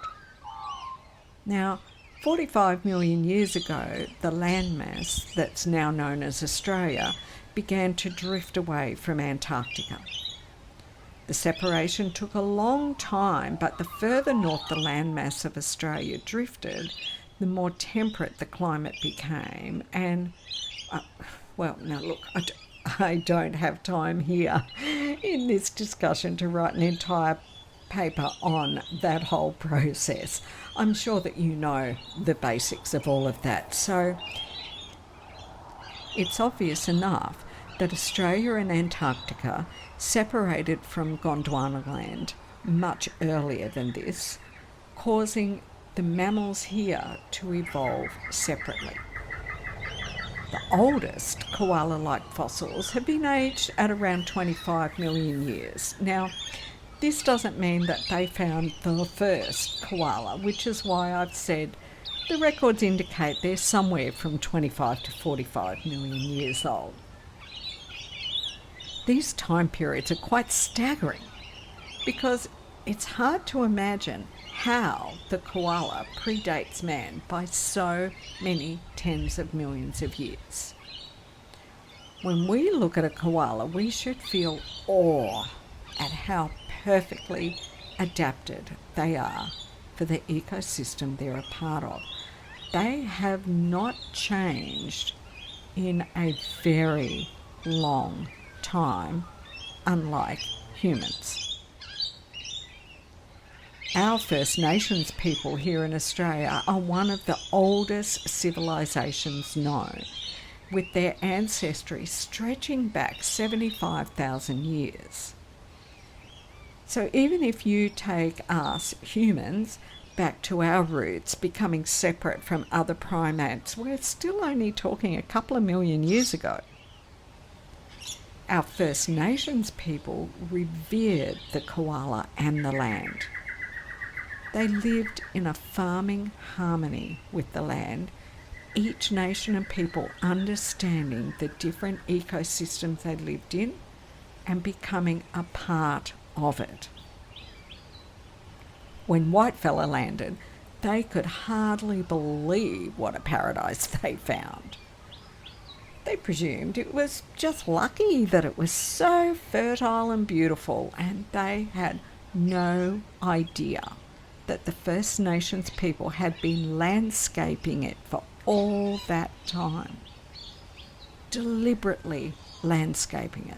Now, 45 million years ago, the landmass that's now known as Australia began to drift away from Antarctica. The separation took a long time, but the further north the landmass of Australia drifted, the more temperate the climate became. And, well, now look, I don't have time here in this discussion to write an entire paper on that whole process. I'm sure that you know the basics of all of that. So it's obvious enough that Australia and Antarctica separated from Gondwanaland much earlier than this, causing the mammals here to evolve separately. The oldest koala-like fossils have been aged at around 25 million years. Now, this doesn't mean that they found the first koala, which is why I've said the records indicate they're somewhere from 25 to 45 million years old. These time periods are quite staggering because it's hard to imagine how the koala predates man by so many tens of millions of years. When we look at a koala, we should feel awe at how perfectly adapted they are for the ecosystem they're a part of. They have not changed in a very long time, unlike humans. Our First Nations people here in Australia are one of the oldest civilizations known, with their ancestry stretching back 75,000 years. So even if you take us humans back to our roots, becoming separate from other primates, we're still only talking a couple of million years ago. Our First Nations people revered the koala and the land. They lived in a farming harmony with the land, each nation and people understanding the different ecosystems they lived in and becoming a part of it. When Whitefella landed, they could hardly believe what a paradise they found. They presumed it was just lucky that it was so fertile and beautiful, and they had no idea that the First Nations people had been landscaping it for all that time, deliberately landscaping it.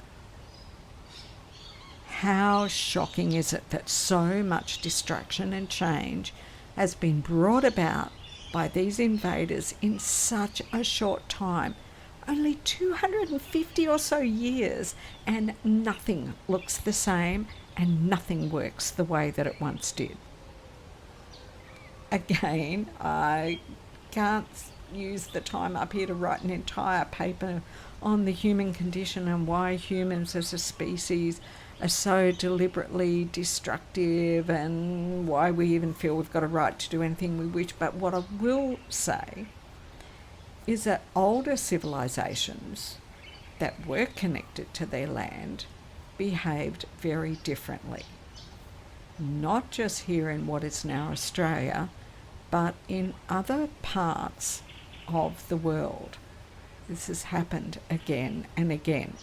How shocking is it that so much destruction and change has been brought about by these invaders in such a short time, only 250 or so years, and nothing looks the same and nothing works the way that it once did. Again, I can't use the time up here to write an entire paper on the human condition and why humans as a species are so deliberately destructive and why we even feel we've got a right to do anything we wish. But what I will say is that older civilizations that were connected to their land behaved very differently. Not just here in what is now Australia, but in other parts of the world. This has happened again and again.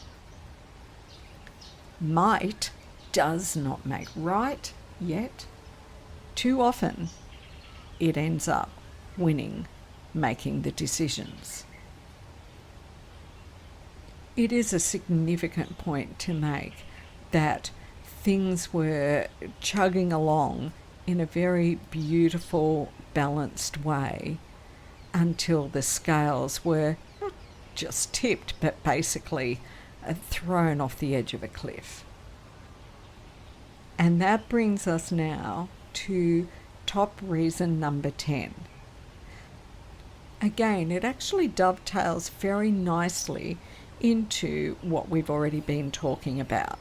Might does not make right, yet too often it ends up winning, making the decisions. It is a significant point to make that things were chugging along in a very beautiful, balanced way until the scales were not just tipped, but basically thrown off the edge of a cliff. And that brings us now to top reason number 10. Again, it actually dovetails very nicely into what we've already been talking about.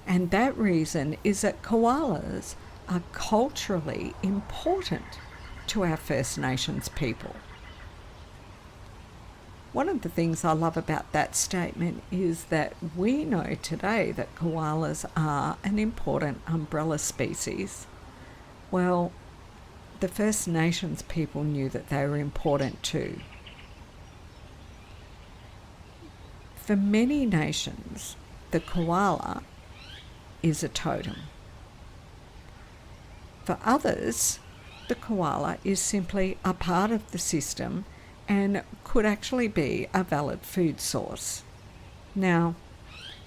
And that reason is that koalas are culturally important to our First Nations people. One of the things I love about that statement is that we know today that koalas are an important umbrella species. Well, the First Nations people knew that they were important too. For many nations, the koala is a totem. For others, the the koala is simply a part of the system and could actually be a valid food source. Now,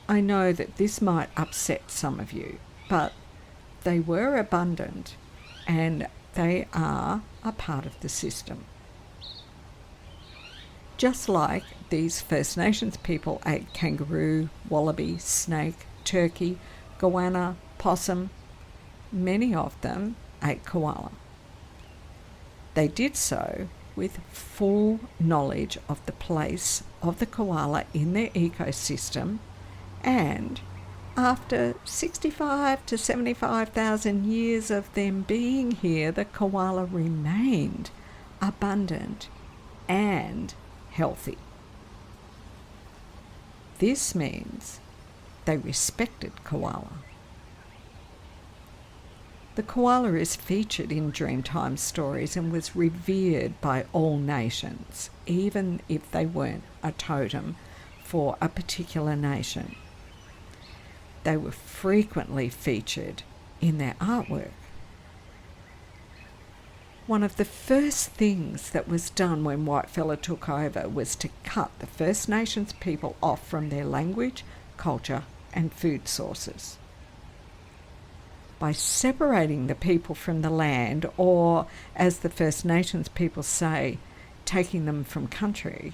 I know that this might upset some of you, but they were abundant and they are a part of the system. Just like these First Nations people ate kangaroo, wallaby, snake, turkey, goanna, possum, many of them ate koala. They did so with full knowledge of the place of the koala in their ecosystem, and after 65 to 75,000 years of them being here, the koala remained abundant and healthy. This means they respected koala. The koala is featured in Dreamtime stories and was revered by all nations, even if they weren't a totem for a particular nation. They were frequently featured in their artwork. One of the first things that was done when Whitefella took over was to cut the First Nations people off from their language, culture, and food sources. By separating the people from the land, or as the First Nations people say, taking them from country,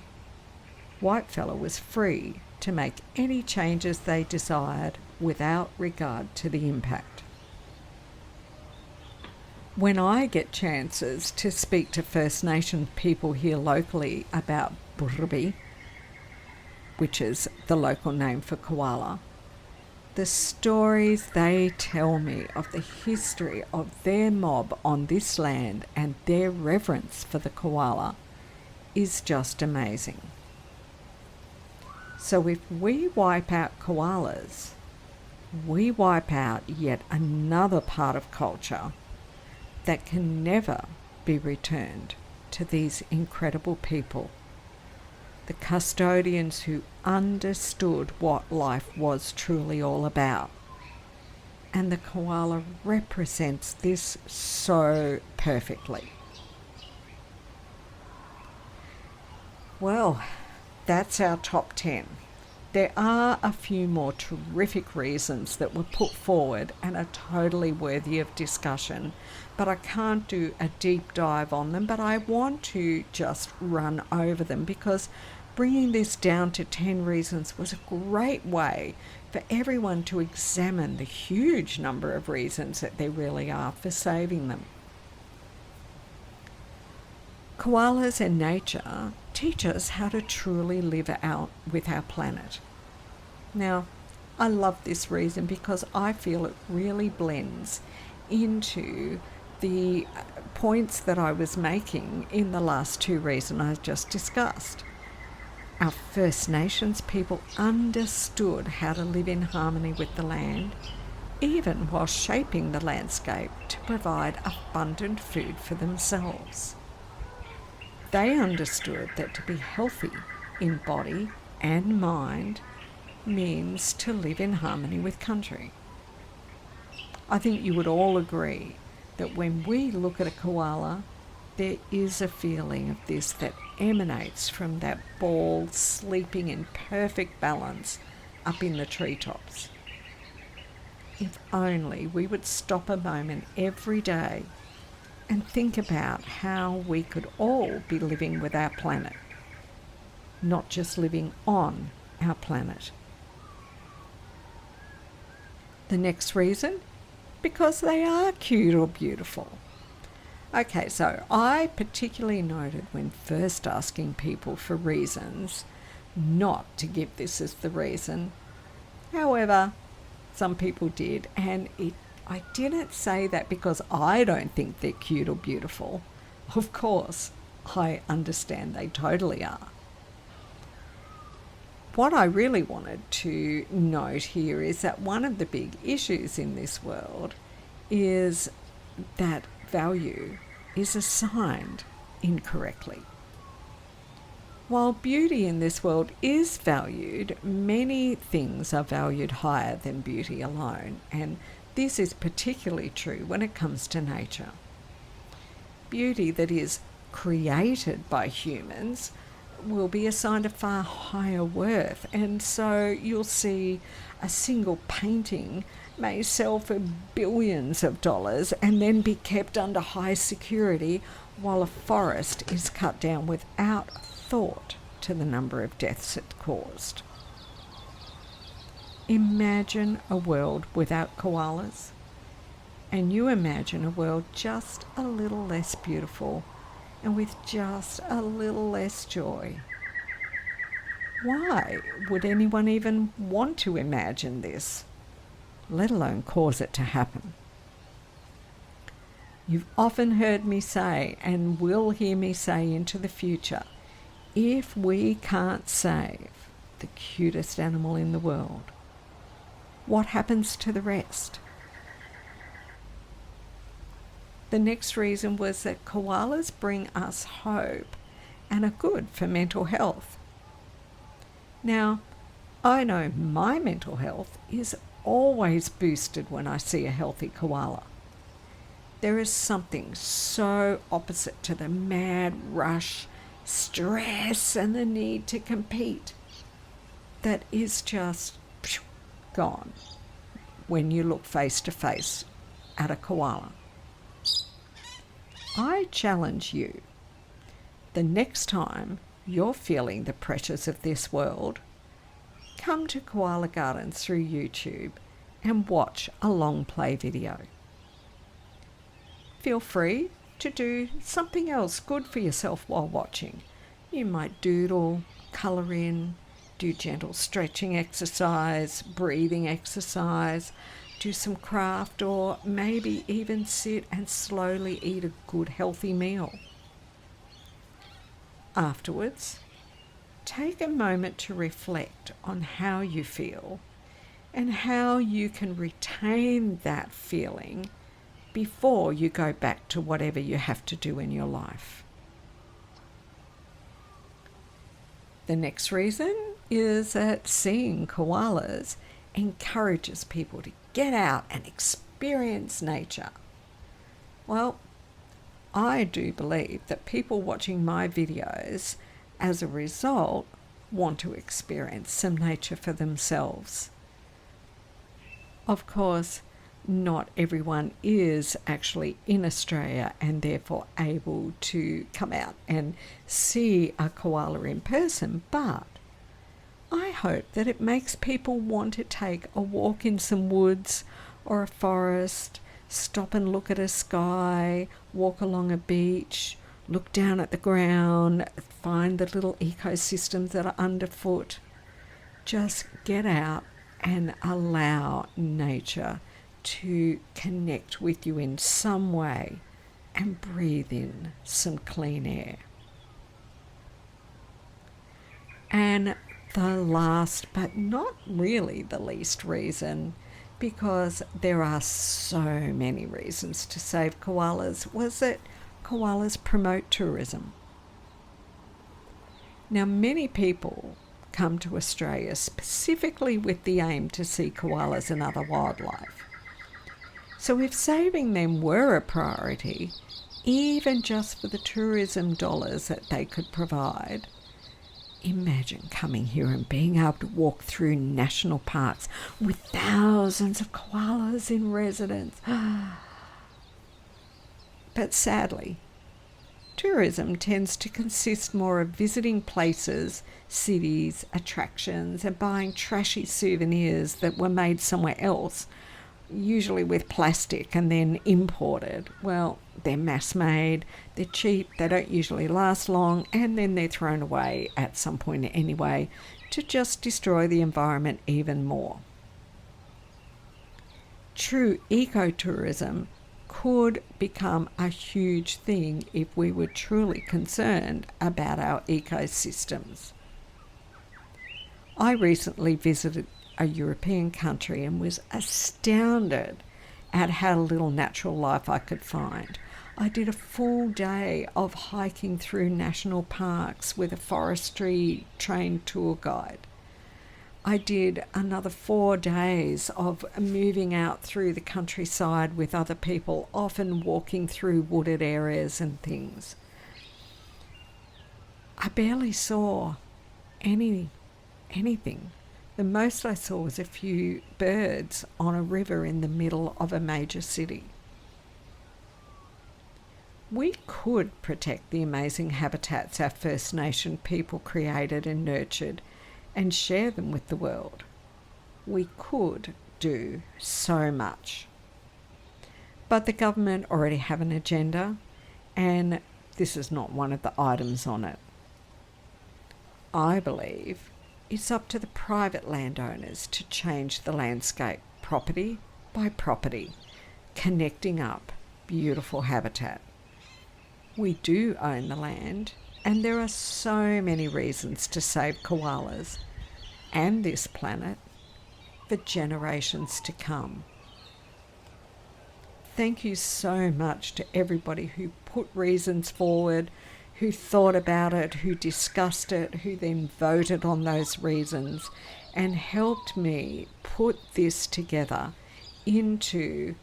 Whitefella was free to make any changes they desired without regard to the impact. When I get chances to speak to First Nation people here locally about Burrabi, which is the local name for koala, the stories they tell me of the history of their mob on this land and their reverence for the koala is just amazing. So if we wipe out koalas, we wipe out yet another part of culture that can never be returned to these incredible people, the custodians who understood what life was truly all about. And the koala represents this so perfectly. Well, that's our top 10. There are a few more terrific reasons that were put forward and are totally worthy of discussion, but I can't do a deep dive on them, but I want to just run over them because bringing this down to 10 reasons was a great way for everyone to examine the huge number of reasons that there really are for saving them. Koalas and nature teach us how to truly live out with our planet. Now, I love this reason because I feel it really blends into the points that I was making in the last two reasons I just discussed. Our First Nations people understood how to live in harmony with the land, even while shaping the landscape to provide abundant food for themselves. They understood that to be healthy in body and mind means to live in harmony with country. I think you would all agree that when we look at a koala, there is a feeling of this that emanates from that ball sleeping in perfect balance up in the treetops. If only we would stop a moment every day and think about how we could all be living with our planet, not just living on our planet. The next reason, because they are cute or beautiful. Okay, so I particularly noted when first asking people for reasons not to give this as the reason. However, some people did, and I didn't say that because I don't think they're cute or beautiful. Of course, I understand they totally are. What I really wanted to note here is that one of the big issues in this world is that value is assigned incorrectly. While beauty in this world is valued, many things are valued higher than beauty alone, and this is particularly true when it comes to nature. beauty that is created by humans will be assigned a far higher worth. And so you'll see a single painting may sell for billions of dollars and then be kept under high security while a forest is cut down without thought to the number of deaths it caused. Imagine a world without koalas, and you imagine a world just a little less beautiful and with just a little less joy. Why would anyone even want to imagine this, let alone cause it to happen? You've often heard me say, and will hear me say into the future, if we can't save the cutest animal in the world, what happens to the rest? The next reason was that koalas bring us hope and are good for mental health. Now, I know my mental health is always boosted when I see a healthy koala. There is something so opposite to the mad rush, stress, and the need to compete that is just gone when you look face to face at a koala. I challenge you, the next time you're feeling the pressures of this world, come to Koala Gardens through YouTube and watch a long play video. Feel free to do something else good for yourself while watching. You might doodle, colour in, do gentle stretching exercise, breathing exercise, do some craft, or maybe even sit and slowly eat a good healthy meal. Afterwards, take a moment to reflect on how you feel and how you can retain that feeling before you go back to whatever you have to do in your life. The next reason is that seeing koalas encourages people to get out and experience nature. Well, I do believe that people watching my videos, as a result, want to experience some nature for themselves. Of course, not everyone is actually in Australia and therefore able to come out and see a koala in person, but I hope that it makes people want to take a walk in some woods or a forest, stop and look at a sky, walk along a beach, look down at the ground, find the little ecosystems that are underfoot. Just get out and allow nature to connect with you in some way and breathe in some clean air. And the last, but not really the least reason, because there are so many reasons to save koalas, was that koalas promote tourism. Now, many people come to Australia specifically with the aim to see koalas and other wildlife. So if saving them were a priority, even just for the tourism dollars that they could provide, imagine coming here and being able to walk through national parks with thousands of koalas in residence. But sadly, tourism tends to consist more of visiting places, cities, attractions, and buying trashy souvenirs that were made somewhere else, usually with plastic and then imported. Well, they're mass-made, they're cheap, they don't usually last long, and then they're thrown away at some point anyway to just destroy the environment even more. True ecotourism could become a huge thing if we were truly concerned about our ecosystems. I recently visited a European country and was astounded at how little natural life I could find. I did a full day of hiking through national parks with a forestry trained tour guide. I did another 4 days of moving out through the countryside with other people, often walking through wooded areas and things. I barely saw anything. The most I saw was a few birds on a river in the middle of a major city. We could protect the amazing habitats our First Nation people created and nurtured and share them with the world. We could do so much. But the government already have an agenda, and this is not one of the items on it. I believe it's up to the private landowners to change the landscape property by property, connecting up beautiful habitat. We do own the land, and there are so many reasons to save koalas and this planet for generations to come. Thank you so much to everybody who put reasons forward, who thought about it, who discussed it, who then voted on those reasons and helped me put this together into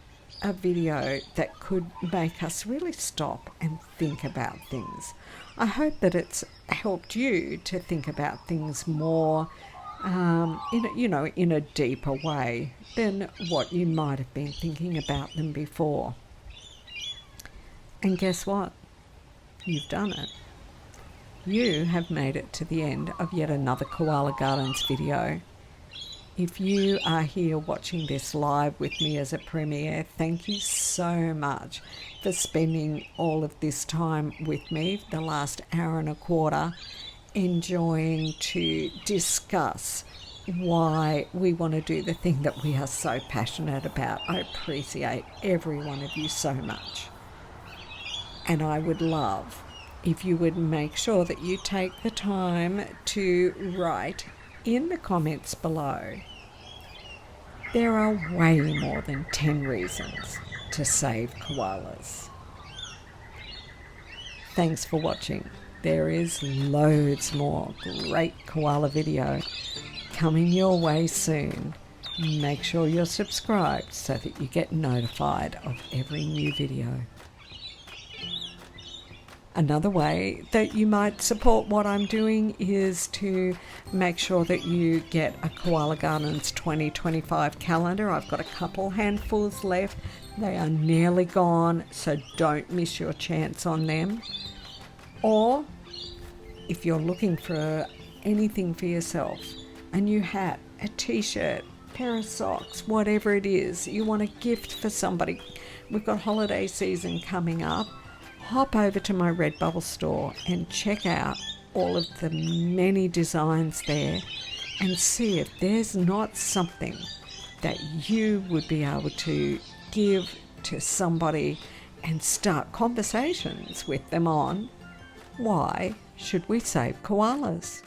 a video that could make us really stop and think about things. I hope that it's helped you to think about things more in a deeper way than what you might have been thinking about them before. And guess what? You've done it. You have made it to the end of yet another Koala Gardens video. If you are here watching this live with me as a premiere, thank you so much for spending all of this time with me, the last hour and a quarter, enjoying to discuss why we want to do the thing that we are so passionate about. I appreciate every one of you so much. And I would love if you would make sure that you take the time to write in the comments below. There are way more than 10 reasons to save koalas. Thanks for watching. There is loads more great koala video coming your way soon. Make sure you're subscribed so that you get notified of every new video. Another way that you might support what I'm doing is to make sure that you get a Koala Gardens 2025 calendar. I've got a couple handfuls left. They are nearly gone, so don't miss your chance on them. Or if you're looking for anything for yourself, a new hat, a t-shirt, pair of socks, whatever it is, you want a gift for somebody. We've got holiday season coming up. Hop over to my Redbubble store and check out all of the many designs there and see if there's not something that you would be able to give to somebody and start conversations with them on why should we save koalas.